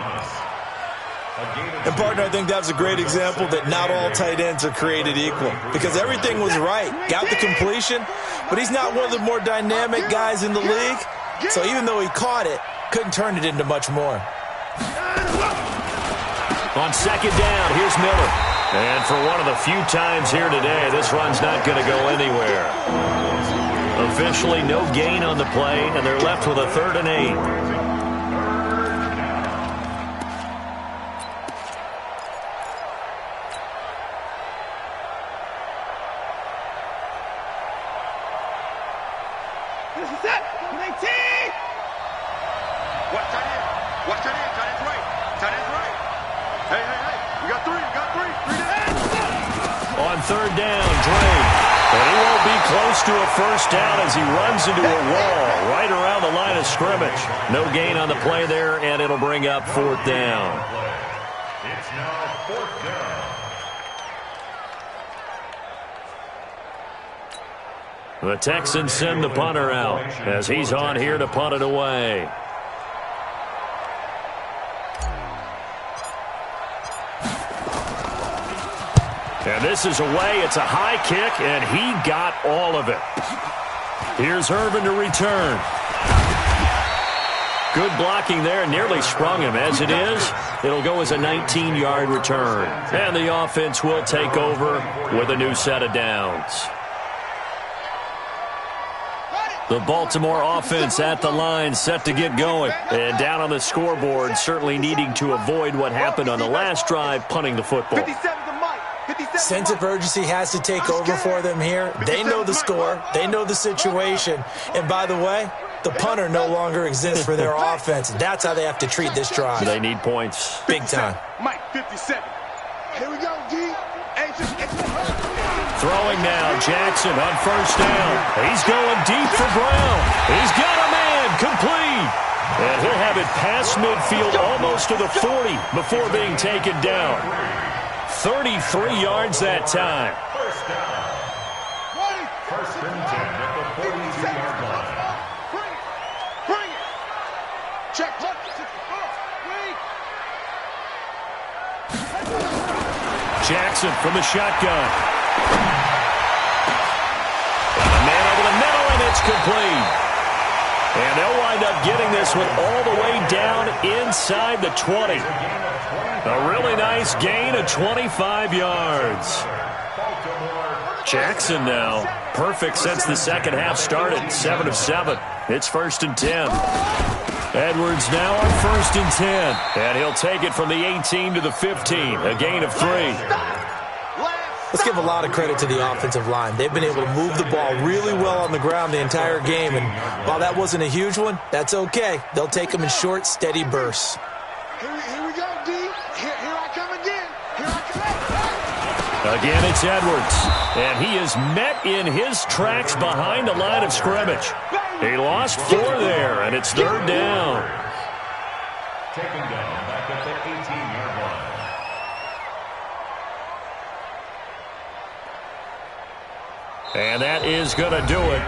And, partner, I think that's a great example that not all tight ends are created equal, because everything was right. Got the completion, but he's not one of the more dynamic guys in the league. So even though he caught it, couldn't turn it into much more. On 2nd down, here's Miller. And for one of the few times here today, this run's not going to go anywhere. Officially no gain on the play, and they're left with a 3rd and 8. On 3rd down, Drake. And he won't be close to a first down as he runs into a wall right around the line of scrimmage. No gain on the play there, and it'll bring up 4th down. It's now 4th down. The Texans send the punter out as he's on here to punt it away. And this is away. It's a high kick, and he got all of it. Here's Irvin to return. Good blocking there. Nearly sprung him. As it is, it'll go as a 19-yard return. And the offense will take over with a new set of downs. The Baltimore offense at the line, set to get going. And down on the scoreboard, certainly needing to avoid what happened on the last drive, punting the football. Sense of urgency has to take over for them here. They know the score. They know the situation. And by the way, the punter no longer exists for their offense. That's how they have to treat this drive. They need points. Big time. Mike, 57. Here we go, D. Throwing now, Jackson on 1st down. He's going deep for Brown. He's got a man, complete. And he'll have it past midfield almost to the 40 before being taken down. 33 yards that time. First down. 1st and 10 at the 42-yard line. Bring it. Check. Jackson from the shotgun. And a man over the middle, and it's complete. And they'll wind up getting this one all the way down inside the 20. A really nice gain of 25 yards. Jackson now, perfect since the second half started, 7 of 7. It's 1st and 10. Edwards now on 1st and 10. And he'll take it from the 18 to the 15, a gain of 3. Let's give a lot of credit to the offensive line. They've been able to move the ball really well on the ground the entire game. And while that wasn't a huge one, that's okay. They'll take them in short, steady bursts. Here we go, D. Here I come again. Here I come. Again, it's Edwards, and he is met in his tracks behind the line of scrimmage. He lost 4 there, and it's 3rd down. Taken down back at the 18-yard line. And that is going to do it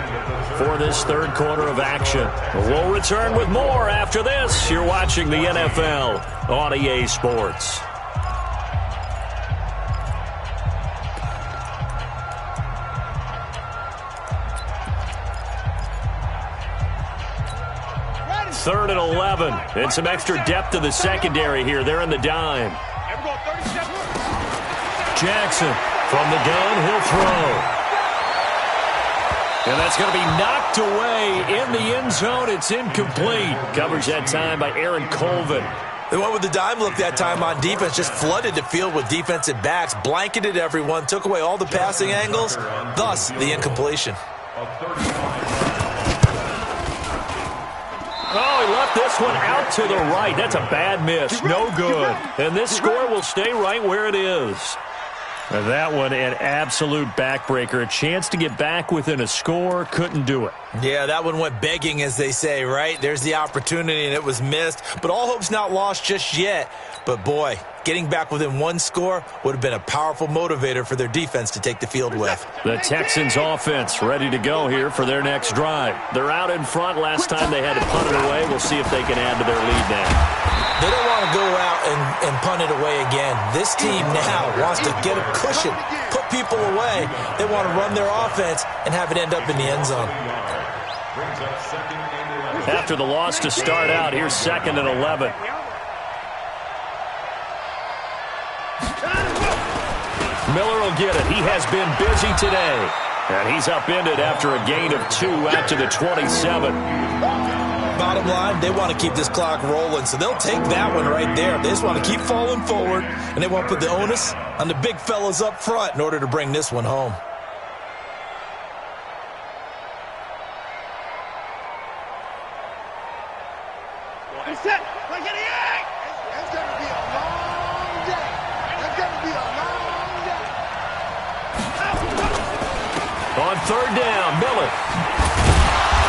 for this 3rd quarter of action. We'll return with more after this. You're watching the NFL on EA Sports. Third and 11, and some extra depth to the secondary here. They're in the dime. Jackson from the gun, he'll throw. And that's going to be knocked away in the end zone. It's incomplete. Covers that time by Aaron Colvin. They went with the dime look that time on defense, just flooded the field with defensive backs, blanketed everyone, took away all the passing angles, thus the incompletion. Oh, he left this one out to the right. That's a bad miss. No good. And this score will stay right where it is. And that one, an absolute backbreaker. A chance to get back within a score. Couldn't do it. Yeah, that one went begging, as they say, right? There's the opportunity, and it was missed. But all hope's not lost just yet. But, boy, getting back within 1 score would have been a powerful motivator for their defense to take the field with. The Texans offense ready to go here for their next drive. They're out in front. Last time they had to punt it away. We'll see if they can add to their lead now. They don't want to go out and punt it away again. This team now wants to get a cushion, put people away. They want to run their offense and have it end up in the end zone. After the loss to start out, here's 2nd and 11. Miller will get it. He has been busy today. And he's upended after a gain of 2 out to the 27. Bottom line, they want to keep this clock rolling, so they'll take that one right there. They just want to keep falling forward, and they want to put the onus on the big fellas up front in order to bring this one home. It's set. It's going to be a long day. It's going to be a long day. On 3rd down, Miller.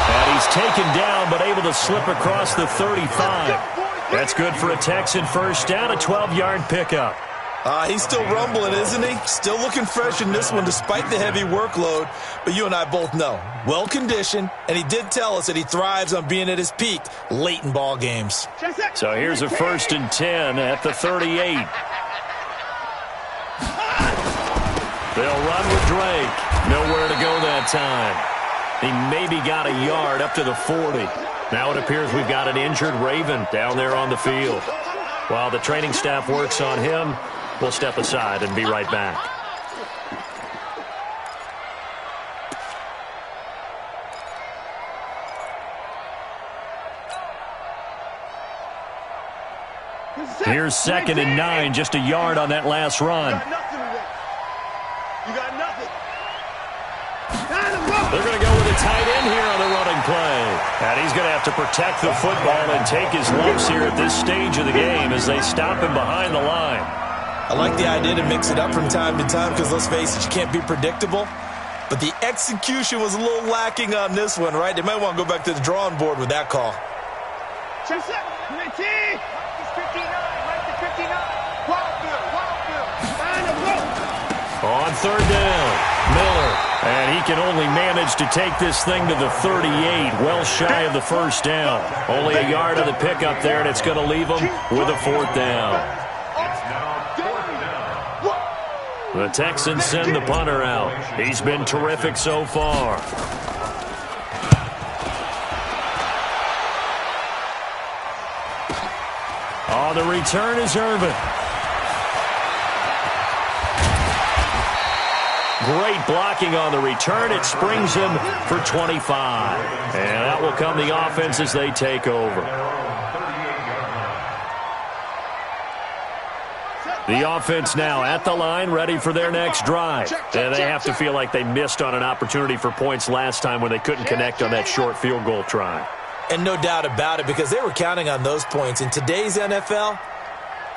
And he's taken down, but able to slip across the 35. That's good for a Texan first down, a 12-yard pickup. He's still rumbling, isn't he? Still looking fresh in this one despite the heavy workload. But you and I both know, well-conditioned, and he did tell us that he thrives on being at his peak late in ball games. So here's a 1st and 10 at the 38. They'll run with Drake. Nowhere to go that time. He maybe got a yard up to the 40. Now it appears we've got an injured Raven down there on the field. While the training staff works on him, we'll step aside and be right back. Here's 2nd and 9, just a yard on that last run. You got nothing. They're going to go with a tight end here on the running play. And he's going to have to protect the football and take his lumps here at this stage of the game as they stop him behind the line. I like the idea to mix it up from time to time because, let's face it, you can't be predictable. But the execution was a little lacking on this one, right? They might want to go back to the drawing board with that call. Chase it. It's 59. Right to 59. Wildfield. On 3rd down, Miller. And he can only manage to take this thing to the 38, well shy of the 1st down. Only a yard of the pickup there, and it's going to leave him with a 4th down. The Texans send the punter out. He's been terrific so far. Oh, the return is Irvin. Great blocking on the return. It springs him for 25. And that will come the offense as they take over. The offense now at the line, ready for their next drive. And they have to feel like they missed on an opportunity for points last time when they couldn't connect on that short field goal try. And no doubt about it, because they were counting on those points. In today's NFL,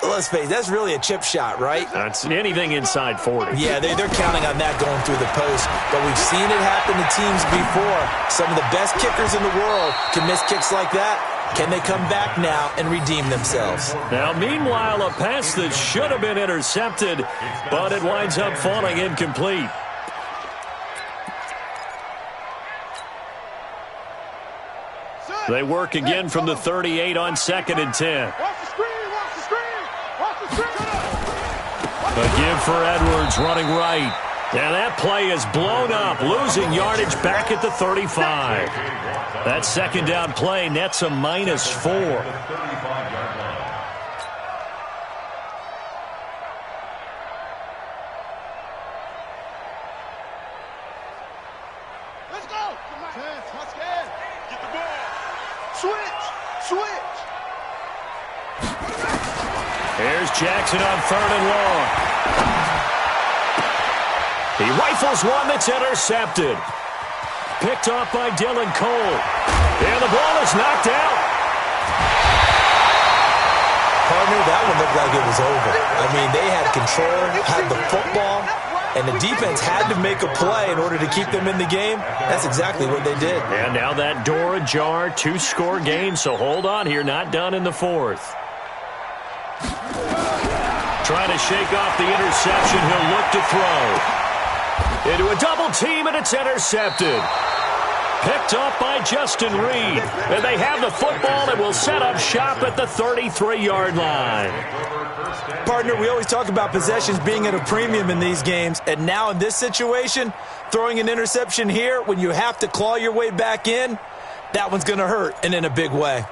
let's face it, that's really a chip shot, right? That's anything inside 40. Yeah, they're counting on that going through the post. But we've seen it happen to teams before. Some of the best kickers in the world can miss kicks like that. Can they come back now and redeem themselves? Now, meanwhile, a pass that should have been intercepted, but it winds up falling incomplete. They work again from the 38 on 2nd and 10. A give for Edwards running right. And that play is blown up, losing yardage back at the 35. That second down play nets a -4. Let's go. Let's get the ball. Switch. Here's Jackson on 3rd and long. He rifles one that's intercepted. Picked off by Dylan Cole. And the ball is knocked out. Partner, that one looked like it was over. I mean, they had control, had the football, and the defense had to make a play in order to keep them in the game. That's exactly what they did. And now that door ajar, 2-score game, so hold on here, not done in the 4th. Trying to shake off the interception, he'll look to throw. Into a double team, and it's intercepted. Picked up by Justin Reed. And they have the football and will set up shop at the 33-yard line. Partner, we always talk about possessions being at a premium in these games. And now in this situation, throwing an interception here when you have to claw your way back in, that one's going to hurt, and in a big way.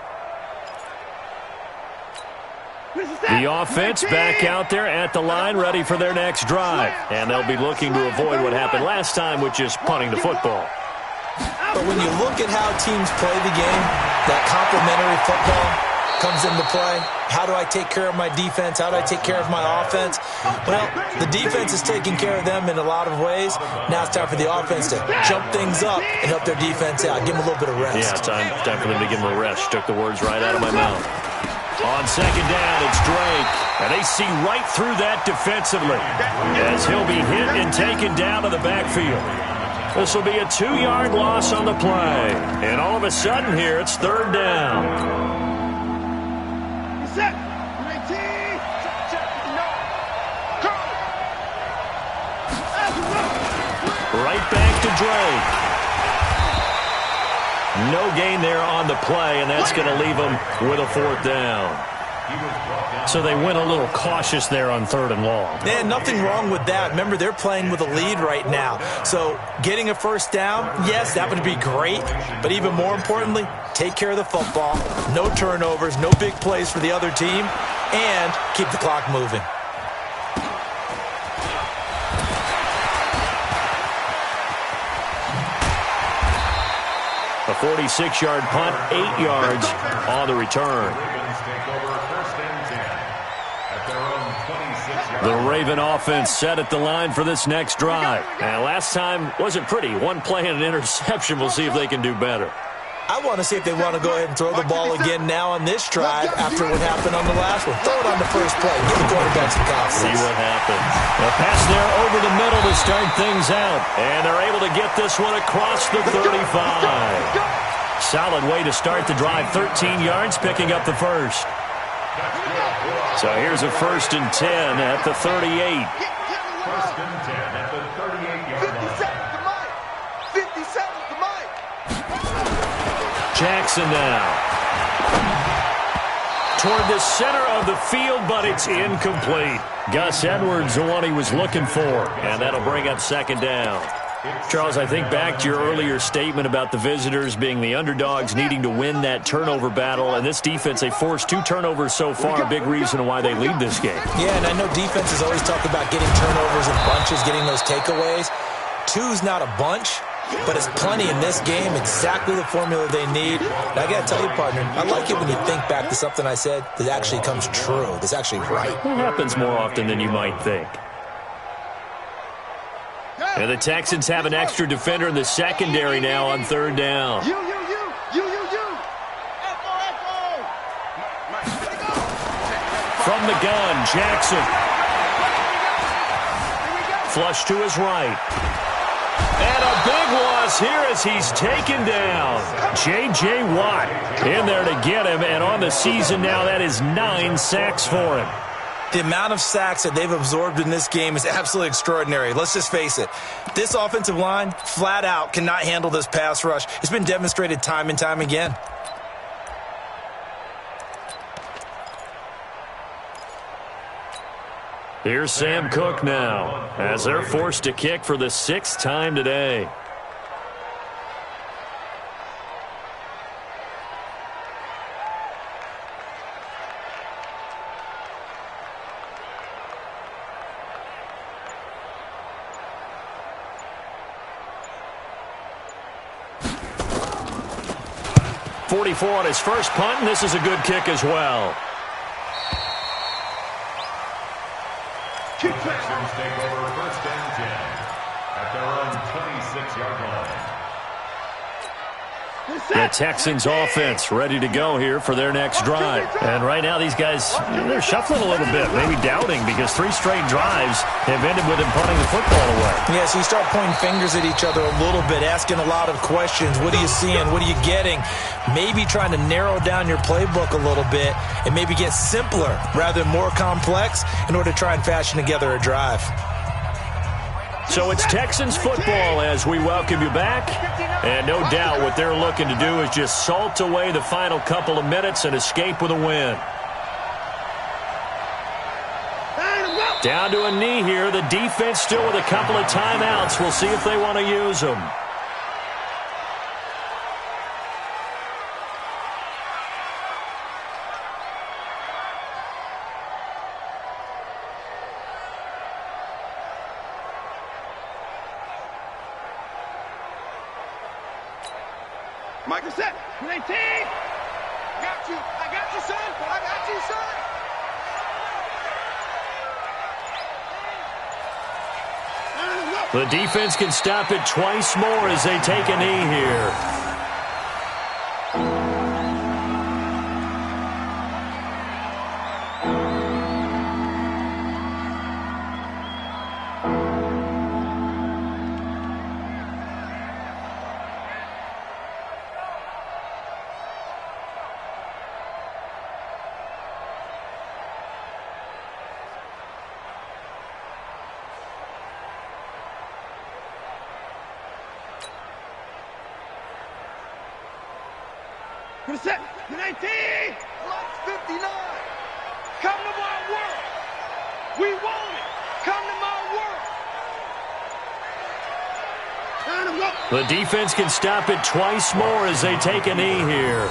The offense back out there at the line, ready for their next drive. And they'll be looking to avoid what happened last time, which is punting the football. But when you look at how teams play the game, that complementary football comes into play. How do I take care of my defense? How do I take care of my offense? Well, the defense is taking care of them in a lot of ways. Now it's time for the offense to jump things up and help their defense out. Give them a little bit of rest. Yeah, time for them to give them a rest. Took the words right out of my mouth. On 2nd down, it's Drake. And they see right through that defensively as he'll be hit and taken down to the backfield. This will be a 2-yard loss on the play. And all of a sudden here, it's 3rd down. Right back to Drake. No gain there on the play, and that's going to leave them with a 4th down. So they went a little cautious there on 3rd and long. And nothing wrong with that. Remember, they're playing with a lead right now. So getting a 1st down, yes, that would be great. But even more importantly, take care of the football. No turnovers, no big plays for the other team, and keep the clock moving. A 46-yard punt, 8 yards on the return. The Raven offense set at the line for this next drive. And last time wasn't pretty. One play and an interception. We'll see if they can do better. I want to see if they want to go ahead and throw the ball again now on this drive after what happened on the last one. Throw it on the first play. Give the quarterback some confidence. See what happens. A pass there over the middle to start things out. And they're able to get this one across the 35. Solid way to start the drive. 13 yards, picking up the first. So here's a 1st and 10 at the 38. 1st and 10 at the 38-yard line. 50 seconds to Mike. Jackson now. Toward the center of the field, but it's incomplete. Gus Edwards, the one he was looking for. And that'll bring up 2nd down. Charles, I think back to your earlier statement about the visitors being the underdogs needing to win that turnover battle. And this defense, they forced 2 turnovers so far, a big reason why they lead this game. Yeah, and I know defenses always talk about getting turnovers in bunches, getting those takeaways. 2's not a bunch, but it's plenty in this game, exactly the formula they need. And I got to tell you, partner, I like it when you think back to something I said that actually comes true, that's actually right. It happens more often than you might think. And the Texans have an extra defender in the secondary now on 3rd down. from the gun, Jackson. Flush to his right. And a big loss here as he's taken down. J.J. Watt in there to get him, and on the season now, that is 9 sacks for him. The amount of sacks that they've absorbed in this game is absolutely extraordinary. Let's just face it. This offensive line, flat out, cannot handle this pass rush. It's been demonstrated time and time again. Here's Sam Cook now, as they're forced to kick for the 6th time today. .44 on his first punt, and this is a good kick as well. Texans take over 1st and 10 at their own 26-yard line. The Texans offense ready to go here for their next drive. And right now these guys, they're shuffling a little bit, maybe doubting, because 3 straight drives have ended with them punting the football away. Yeah, so you start pointing fingers at each other a little bit, asking a lot of questions. What are you seeing? What are you getting? Maybe trying to narrow down your playbook a little bit and maybe get simpler rather than more complex in order to try and fashion together a drive. So it's Texans football as we welcome you back. And no doubt what they're looking to do is just salt away the final couple of minutes and escape with a win. Down to a knee here. The defense still with a couple of timeouts. We'll see if they want to use them. Michael set. 19. I got you, son. I got you, son. The defense can stop it twice more as they take a knee here. Good set. 19. 59. Come to my world. We want it. Come to my world. The defense can stop it twice more as they take a knee here.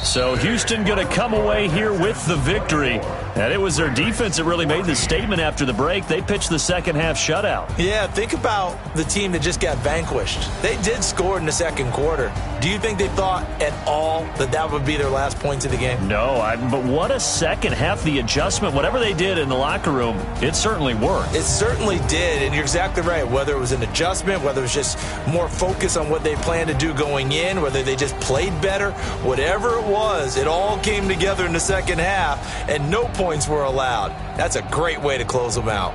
So Houston going to come away here with the victory. And it was their defense that really made the statement after the break. They pitched the second half shutout. Yeah, think about the team that just got vanquished. They did score in the second quarter. Do you think they thought at all that that would be their last points of the game? No, but what a second half. The adjustment, whatever they did in the locker room, it certainly worked. It certainly did, and you're exactly right. Whether it was an adjustment, whether it was just more focus on what they planned to do going in, whether they just played better, whatever it was, it all came together in the second half, and no points were allowed. That's a great way to close them out.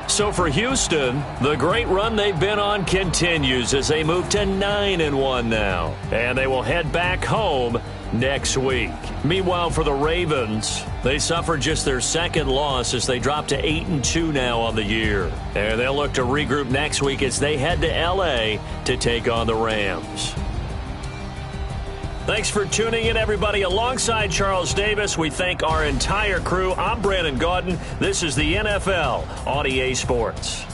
So for Houston, the great run they've been on continues as they move to 9-1 now. And they will head back home next week. Meanwhile, for the Ravens, they suffered just their second loss as they drop to 8-2 now on the year. And they'll look to regroup next week as they head to L.A. to take on the Rams. Thanks for tuning in, everybody. Alongside Charles Davis, we thank our entire crew. I'm Brandon Gaudin. This is the NFL on EA Sports.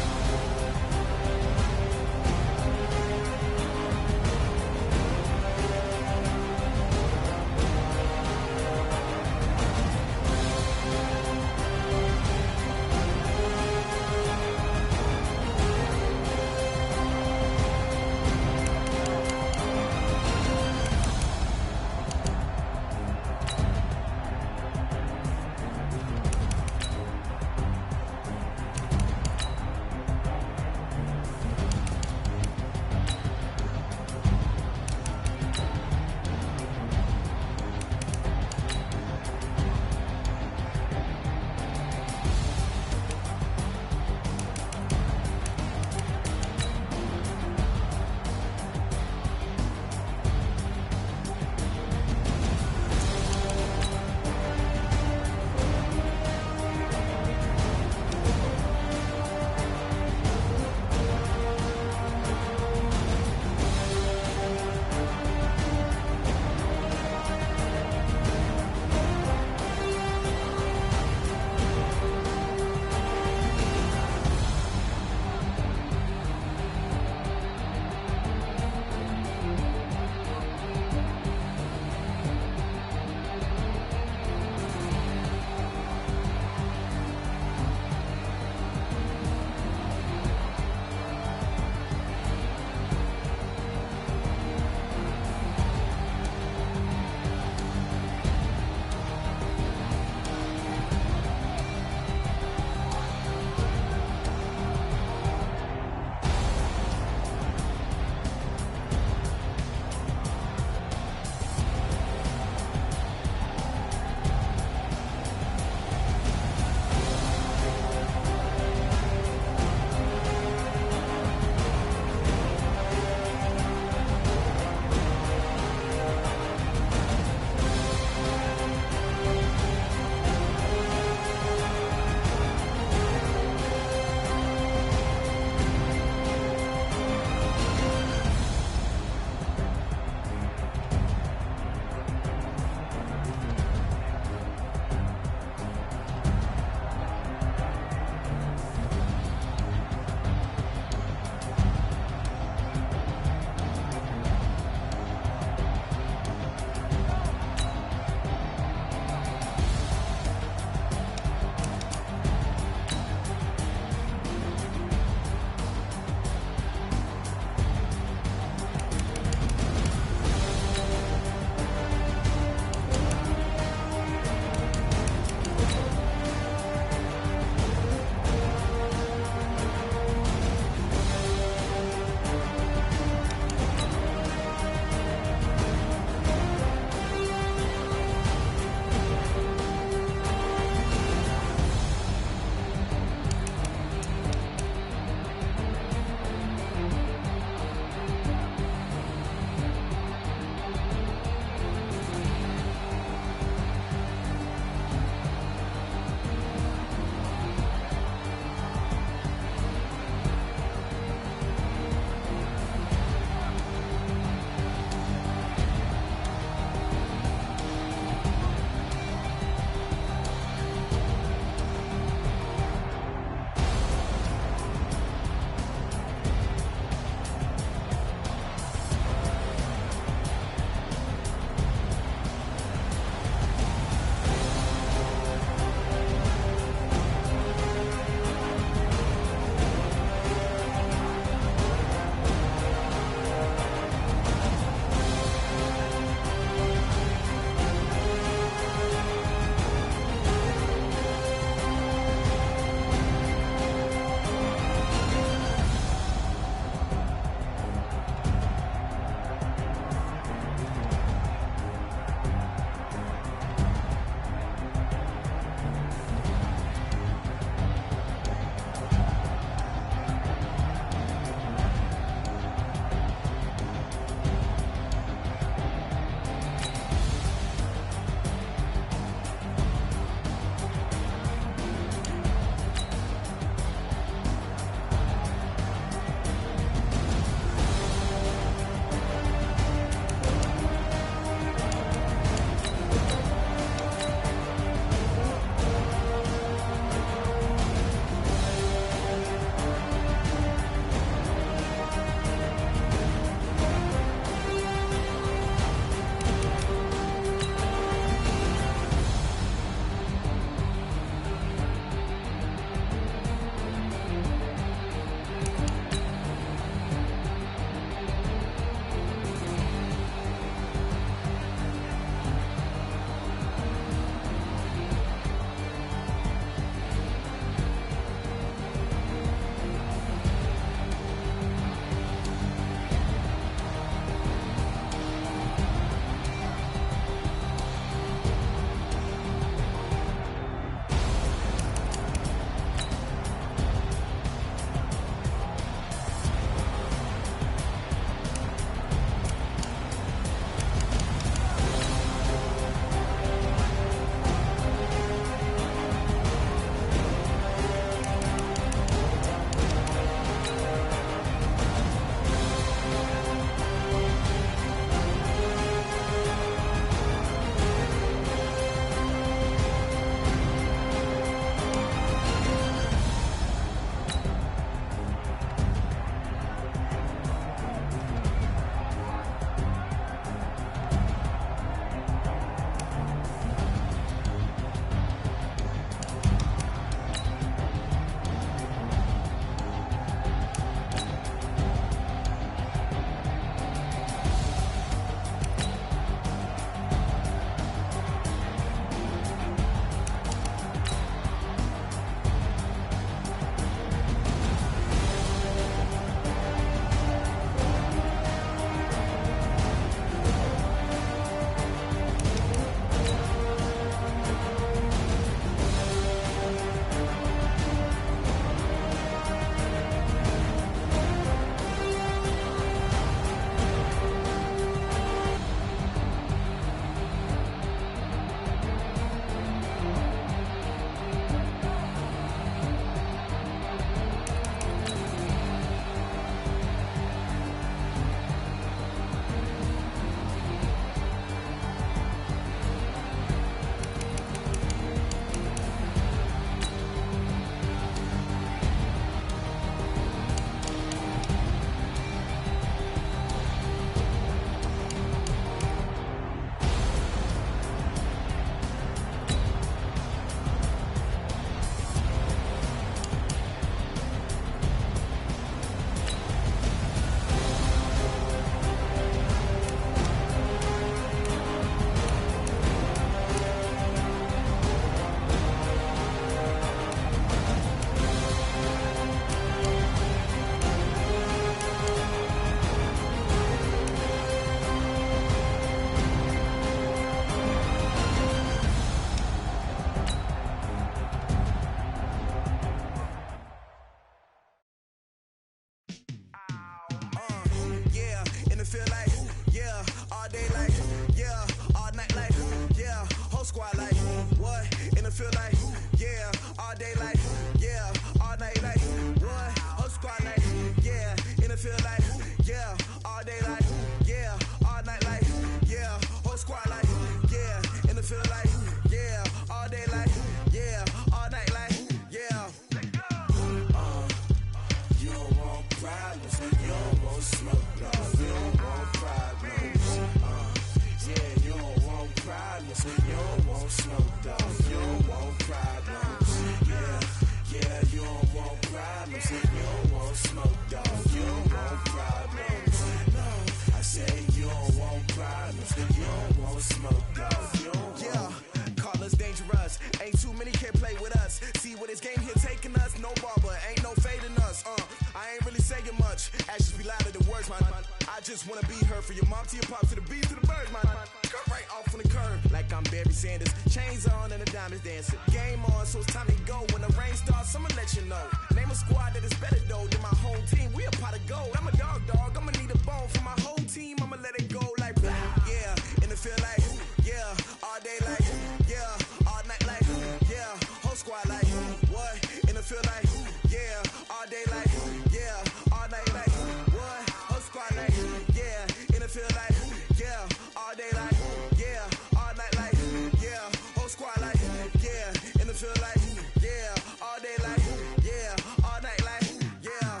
just wanna be her. For your mom to your pop to the beat to the birds, my cut right off on the curb. Like I'm Barry Sanders, chains on and the diamonds dancing. Game on, so it's time to go. When the rain starts, I'ma let you know. Name a squad that is better though than my home team. We a pot of gold. I'm a dog, I'ma need a bone for my whole team. I'ma let it go like blah. Yeah, and it feel like yeah, all day like yeah, all night like yeah, whole squad like what? And it feel like yeah, all day like yeah, all night like what? Whole squad like yeah, and it feel like yeah, all day like yeah, all night like yeah, whole squad like yeah, and it feel like yeah, all day like yeah, all night like yeah.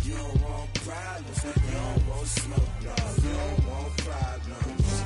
You don't want problems, you don't want smoke, no, you don't want problems.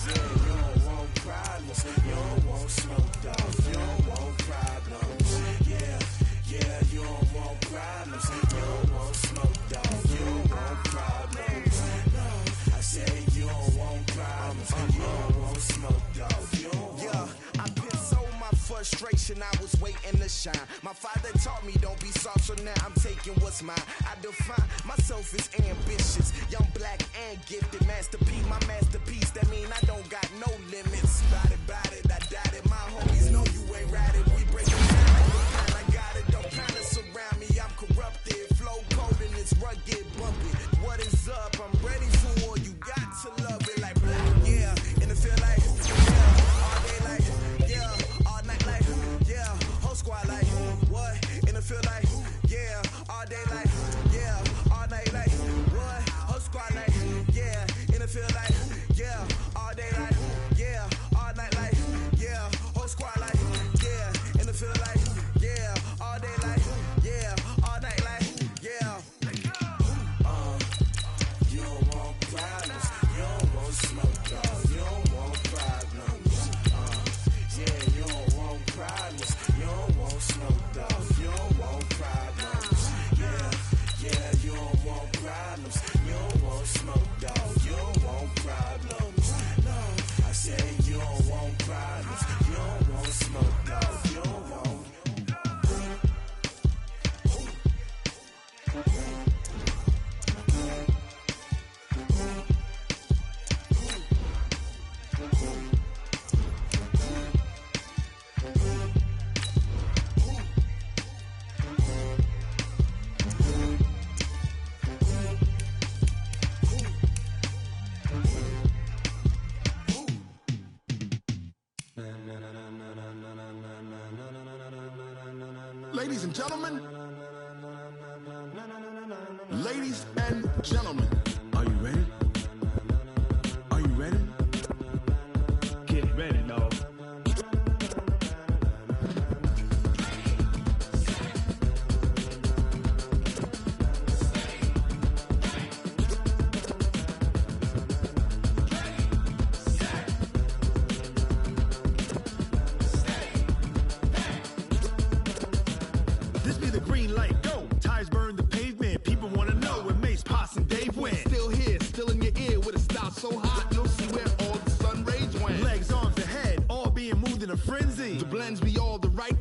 Yeah, you don't want problems, you don't want smoke, dog, you don't want problems. Yeah, you don't want problems, you don't want smoke, dog, you don't want problems. No, I say you don't want problems, you don't want smoke, dog, you don't want. Yeah, I've been so my frustration, I was waiting to shine. My father taught me don't be soft, so now I'm taking what's mine. I define myself as ambitious, young, black, and gifted. Masterpiece, my masterpiece, that mean I don't got no limits. Bout it, I doubt it. My homies know you ain't ratted. We break it down, I got it. Don't kinda surround me, I'm corrupted. Flow cold and it's rugged, bumpy. What is up? I'm ready for war. You got to love it like black, yeah. And it feel like yeah, all day like yeah, all night like yeah, whole squad like what? And it feel like yeah, all day like yeah, all night like what? Whole squad like yeah, and it feel like yeah, all day like yeah, all night like yeah, whole squad like yeah, and it feel like yeah, all day like yeah, all night like yeah. You don't want problems, you don't want smoke, dog, you don't want problems. Yeah, you don't want problems, you don't want smoke, dog, you don't want problems. Yeah, you don't want problems, you don't want smoke, dog, you don't want problems. No, I say you don't want problems, you don't want smoke, dog, you don't want. Ladies and gentlemen, ladies and gentlemen, are you ready? Are you ready? Get ready, dog. This be the green light, go. Tires burn the pavement. People wanna know where Mace, Poss, and Dave went. Still here, still in your ear with a style so hot, you'll see where all the sun rays went. Legs, arms, the head, all being moved in a frenzy. The blends be all the right